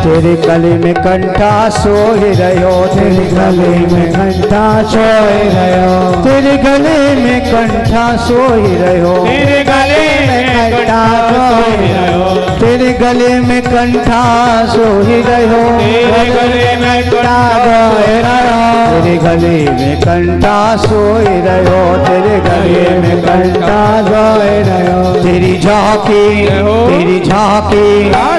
तेरे गले में कंठा सोए रहो, तेरे गले में कंठा सोए रहो, तेरे गले में कंठा सोए रहो, तेरे गले में कंठा सोए रहो, तेरे गले में कंठा सोए रहो, तेरे गले में कंठा सोए रहो, तेरे गले में कंठा सोए रहो, तेरे गले में कंठा सोए रहो। तेरी झांकी, तेरी झांकी,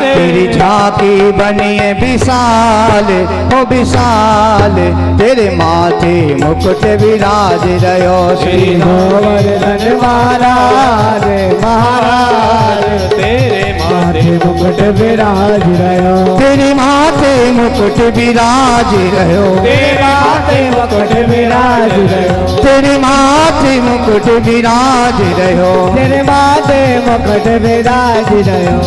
तेरी झांकी बनिए विशाल हो विशाल, तेरे माथे मुकुट विराज रहो। श्री गोवर्धन महाराज महाराज, तेरे माथे मुकुट विराज रहो, तेरे माथे मुकुट विराज रहो, तेरे माथे मुकुट विराज रहो, तेरे माथे मुकुट विराज रहो, तेरे माथे मुकुट विराज रहो।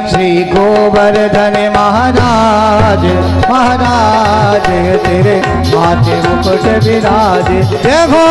श्री गोवर्धन महाराज महाराज, तेरे माथे मुकुट विराज। देखो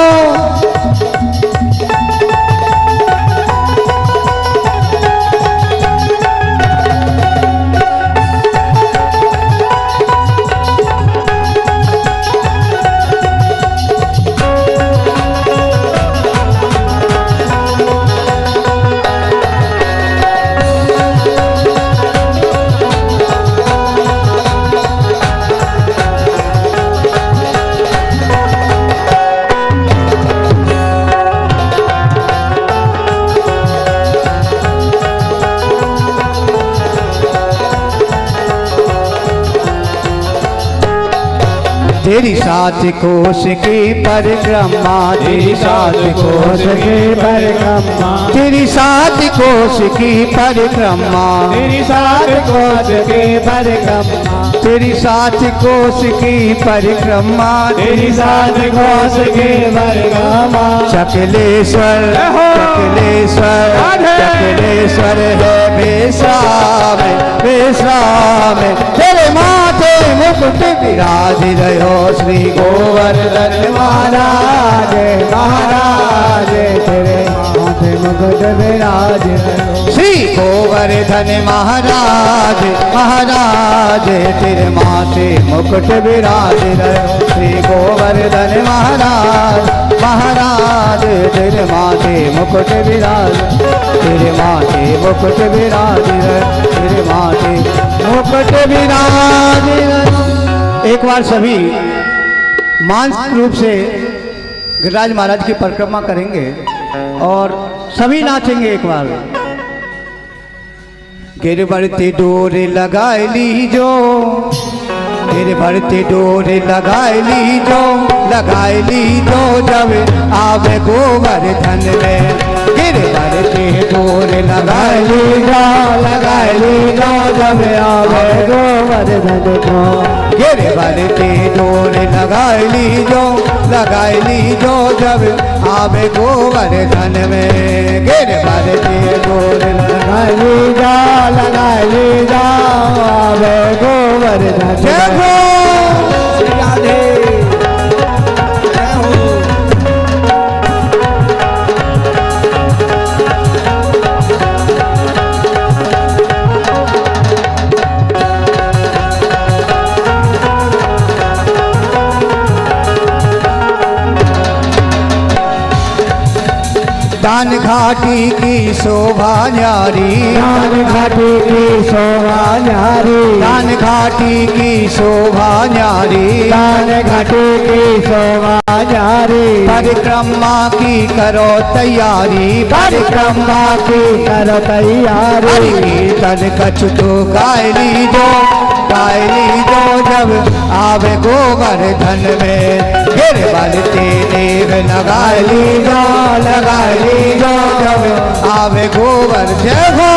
तेरी सात कोश की परिक्रमा, तेरी सात कोश की परिक्रमा, तेरी सात कोश की परिक्रमा, तेरी सात कोश की परिक्रमा, तेरी सात कोश की परिक्रमा, तेरी सात कोश की परिक्रमा। चकलेश्वर चकलेश्वर चकलेश्वर है बेसाम बेसाम, तेरे माथे मुकुट विराज रहो। श्री गोवर्धन महाराज महाराज, तेरे माथे मुकुट विराज रहो। श्री गोवर्धन महाराज महाराज, तेरे माथे मुकुट विराज रहो। श्री गोवर्धन महाराज महाराज, तेरे माथे मुकुट विराज, तेरे माथे मुकुट विराज रहो, तेरे माथे मुकुट विराज रहो। एक बार सभी मानसिक रूप से गिरिराज महाराज की परिक्रमा करेंगे और सभी नाचेंगे एक बार। गिर बढ़ते डोरे लगाए लीजो, गिर बढ़ते डोरे लगाए लीजो, लगाए लीजो जब आवे गोवर्धन में। गिर बढ़ते डोरे लगाए लीजो, लगाए लीजो जब आवे गोवर्धन को। गिर बढ़ते डोरे लगाए लीजो, लगाए लीजो जब आवे गोवर्धन में। गिर बढ़ते डोरे लगाए लीजो, लगाए लीजो आवे गोवर्धन में। दान घाटी की शोभा न्यारी, दान घाटी की शोभा न्यारी, दान घाटी की शोभा न्यारी, दान घाटी की शोभा न्यारी। परिक्रमा की करो तैयारी, परिक्रमा की करो तैयारी। हरि कीर्तन कछु तो गाय लीजो, गाय लीजो जब आवे गोवर्धन में, गिर बलते देव लगा लीजो, लगा लीजो जब आवे गोवर्धन हो।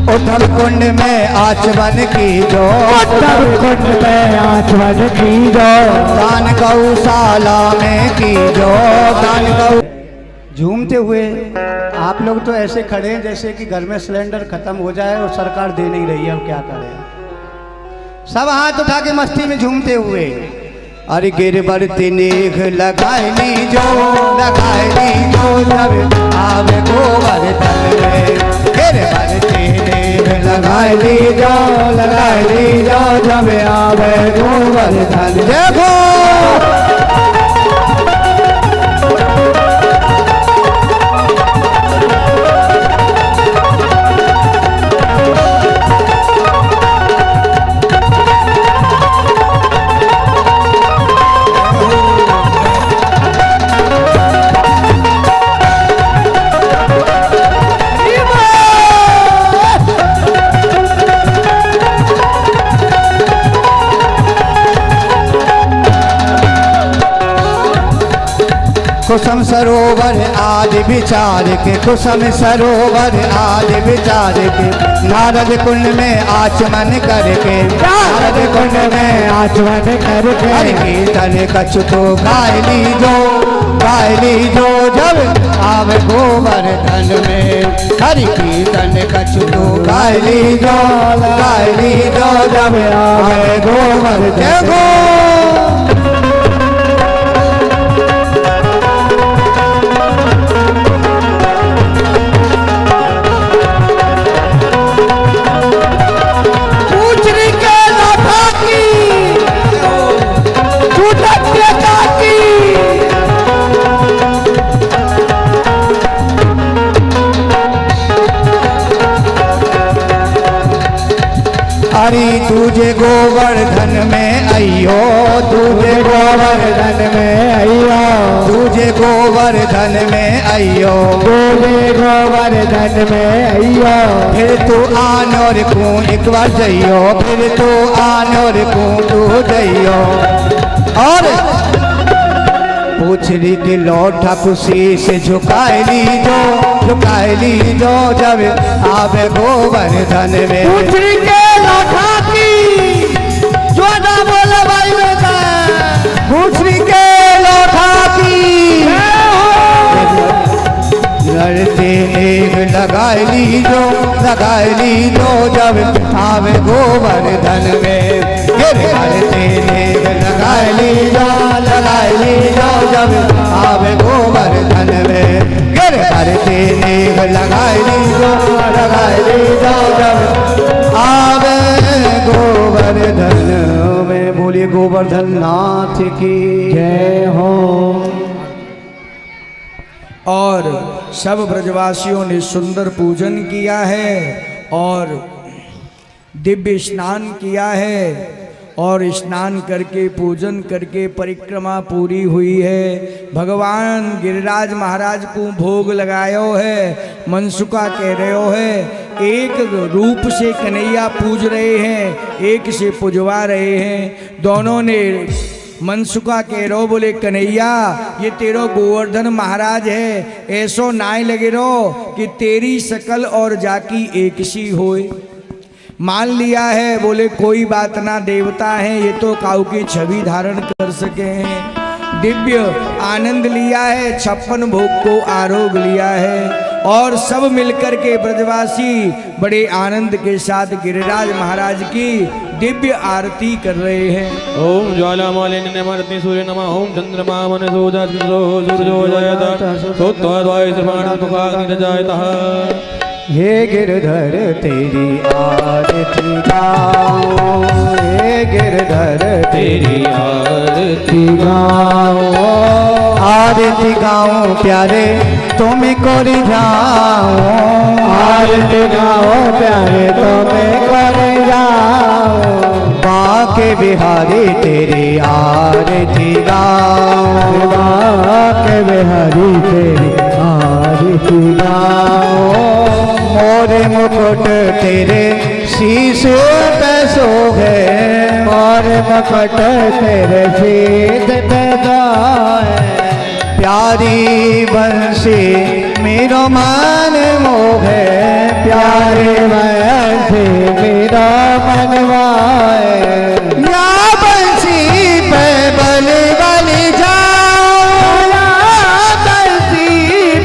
उद्धव कुंड में आचमन की जो, उद्धव कुंड में आचमन की जो, दान गौशाला में की जो, दान गौ। झूमते हुए आप लोग तो ऐसे खड़े हैं जैसे कि घर में सिलेंडर खत्म हो जाए और सरकार दे नहीं रही है, अब क्या करें। सब हाथ उठा के मस्ती में झूमते हुए, अरे गिरबर तिनेघ लगाए ली जो, लगाए ली जो जब आवे गोवर्धन में, गिरबर तिनेघ लगाए ली जो, लगाए ली जो जब आवे गोवर्धन। देखो कुसुम सरोवर आदि विचार के, कुसुम सरोवर आदि विचार के, नारद कुंड में आचमन करके, नारद कुंड में आचमन करके, हरि कीर्तन कछु तो गाय लीजो, गाय लीजो जब आवे गोवर्धन में, हरि कीर्तन कछु तो गाय लीजो, गाय लीजो जब आवे गोवर्धन। हरि तुझे गोवर्धन में अयो, तुझे गोवर्धन में अयो, तुझे गोवर्धन में अयो, तुझे गोवर्धन में अयो। फिर तू आन और कूं एक बार जइयो, फिर तू आन और कूं तू जइयो। और पूछरी के लौटा खुशी से झुकाए लीजो, झुकाए लीजो जब आवे गोवर्धन में। पूछरी के लौटा की जो ना बोले भाई बेटा, पूछरी के लौटा की लड़ते एक लगाए लीजो, लगाए लीजो जब आवे गोवर्धन में, गिर लड़ते एक लगाए लीजो, लगाए लीजो जब आवे गोवर्धन में, गिर लड़ते एक लगाए लीजो, लगाए लीजो जब आवे गोवर्धन में। बोलिए गोवर्धन नाथ की जय हो। और सब ब्रजवासियों ने सुंदर पूजन किया है और दिव्य स्नान किया है, और स्नान करके पूजन करके परिक्रमा पूरी हुई है। भगवान गिरिराज महाराज को भोग लगायो है। मनसुका कह रहे हो है एक रूप से कन्हैया पूज रहे हैं, एक से पुजवा रहे हैं। दोनों ने मनसुका कह रो बोले कन्हैया ये तेरो गोवर्धन महाराज है, ऐसो नाय लगे रो कि तेरी शकल और जाकी एक सी होए। मान लिया है बोले कोई बात ना, देवता है ये तो काऊ की छवि धारण कर सके हैं। दिव्य आनंद लिया है, 56 भोग को आरोग लिया है और सब मिलकर के ब्रजवासी बड़े आनंद के साथ गिरिराज महाराज की दिव्य आरती कर रहे हैं। ओम ज्वाला मालिनी नमः सूर्य नमः। ओम चंद्रमा मन सूर्यो जयत सोत्वाय सर्वाणि मुखाग्नि जायतः। हे गिरधर तेरी आरती गाओ, हे गिरधर तेरी आरती गाओ, आरती गाओ प्यारे तुम्हें को रिझाओ, आरती गाओ प्यारे तुम्हें को रिझाओ, बाके बिहारी तेरी आरती गाओ, बाके बिहारी तेरी आरती गाओ, मोरे मुकुट तेरे शीश पे शोभे, मोरे मुकुट तेरे शीश पे शोभे, प्यारी बंसी मेरो मन मोहे, प्यारी बंसी मेरो मन मोहे, या बंसी पे बलि बलि जाओ, या बंसी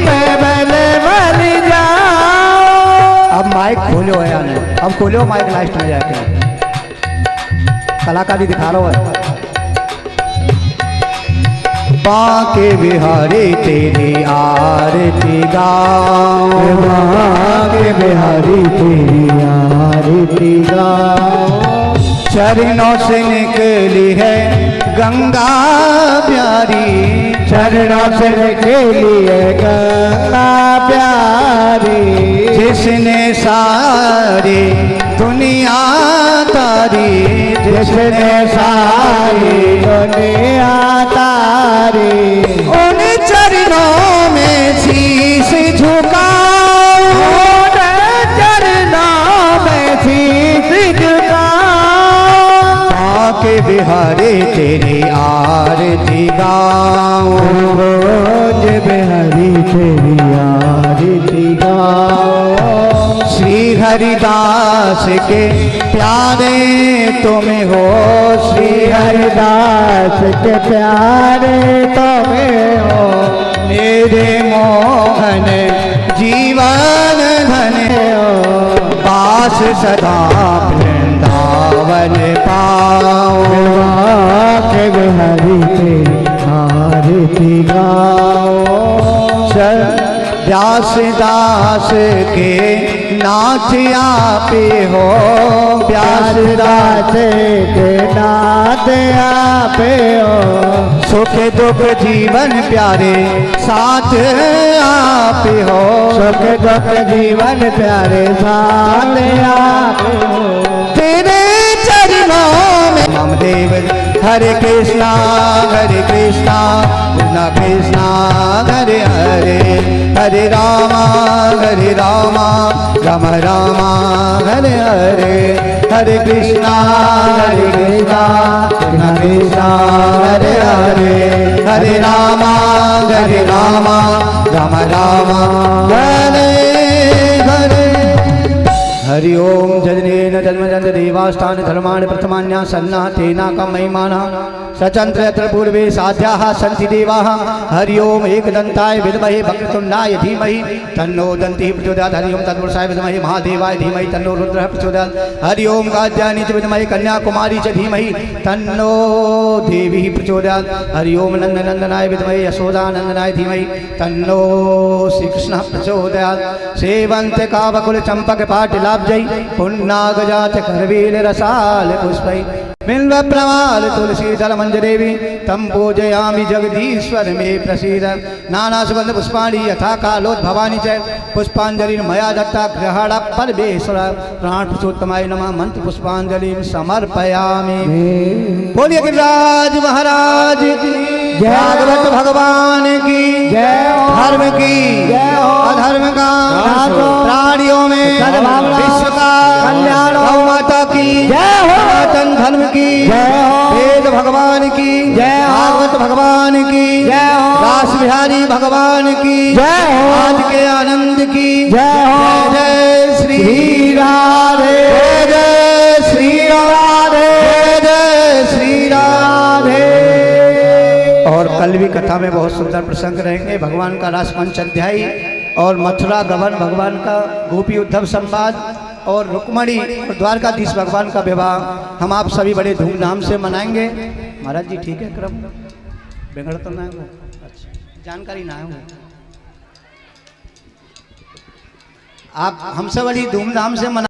पे बलि बलि जाओ। अब माइक खोलो है या नहीं? अब खोलो माइक लास्ट में जाके, कलाकारी दिखा रहा है। बाके बिहारी तेरी आरती गाओ, बाके बिहारी तेरी आरती गाओ, चरणों से निकली है गंगा प्यारी, चरणों से निकली है गंगा प्यारी, जिसने सारी दुनिया तारी, जिसने सारी दुनिया तारी, उन चरणों में शीश झुकाओ, उन चरणों में शीश झुकाओ, बाके बिहारी तेरी आरती गाओ, रोज बिहारी तेरी आरती गाओ, श्री हरिदास के प्यारे तुम्हें हो, श्री हरिदास के प्यारे तुम्हें हो, मेरे मोहन जीवन धन हो, पास सदा वृंदावन पाओ, के बिहारी तेरी आरती गाओ, व्यास दास के नाथ आपे हो, व्यास दास के नाथ आपे हो, सुख दुख जीवन प्यारे साथ आपे हो, सुख दुख जीवन प्यारे साथ आपे हो, तेरे चरणों में नामदेव हरे कृष्णा कृष्णा कृष्णा हरे हरे, हरे रामा राम रामा हरे हरे, हरे कृष्णा कृष्णा कृष्णा हरे हरे, हरे रामा राम रामा हरे हरे। हरि ओम जजनेन जन्मजन्त देवास्थान धर्माणि प्रथमान्या सन्ना तेना का महिमाना सचंत्र यत्र पूर्वे साध्याः सन्ति देवाः। हरि ओम एकदन्ताय विद्महे वक्रतुण्डाय धीमहि तन्नो दन्तिः प्रचोदयात्। हरि ओम तत्पुरुषाय विद्महे महादेवाय धीमहि तन्नो रुद्रः प्रचोदयात्। हरि ओम कात्यायनी च विद्महे कन्याकुमारी च धीमहि तन्नो देवी प्रचोदयात्। हरि ओम नन्दनन्दनाय विद्महे यशोदानन्दनाय धीमहि तन्नो श्रीकृष्णः प्रचोदयात्। सेवन्त कावकुल चंपक पाटिलाब्जै पुन्नागजात करवीर रसाल पुष्पै बिल्व प्रवाल तुलसी दल मंजरेवी तम पूजयामि जगदीश्वर मे प्रसीद। नाना सुगंध पुष्पाणि यथा कालोद भवानी च पुष्पांजलि मया दत्ता ग्रहण परमेश्वर प्राण पुरुषोत्तमाय नमः मंत्र पुष्पांजलि समर्पयामि। बोलिए गिरिराज महाराज की जय, भागवत भगवान की जय, धर्म की जय, अधर्म का प्राणियों में विश्व का कल्याण, गौ माता की जय, सनातन धर्म की जय, वेद भगवान की जय, भागवत भगवान की जय, दास बिहारी भगवान की जय, आज के आनंद की जय, जय श्री राधे, जय श्री राधे, जय श्री राधे। और कल भी कथा में बहुत सुंदर प्रसंग रहेंगे। भगवान का रास पंचाध्यायी और मथुरा गबन भगवान का गोपी उद्धव संवाद और रुक्मणी और द्वारकाधीश भगवान का विवाह हम आप सभी बड़े धूमधाम से मनाएंगे। महाराज जी ठीक है, क्रम बिगड़ तो ना है, अच्छा जानकारी ना है, आप हमसे बड़ी धूमधाम से मना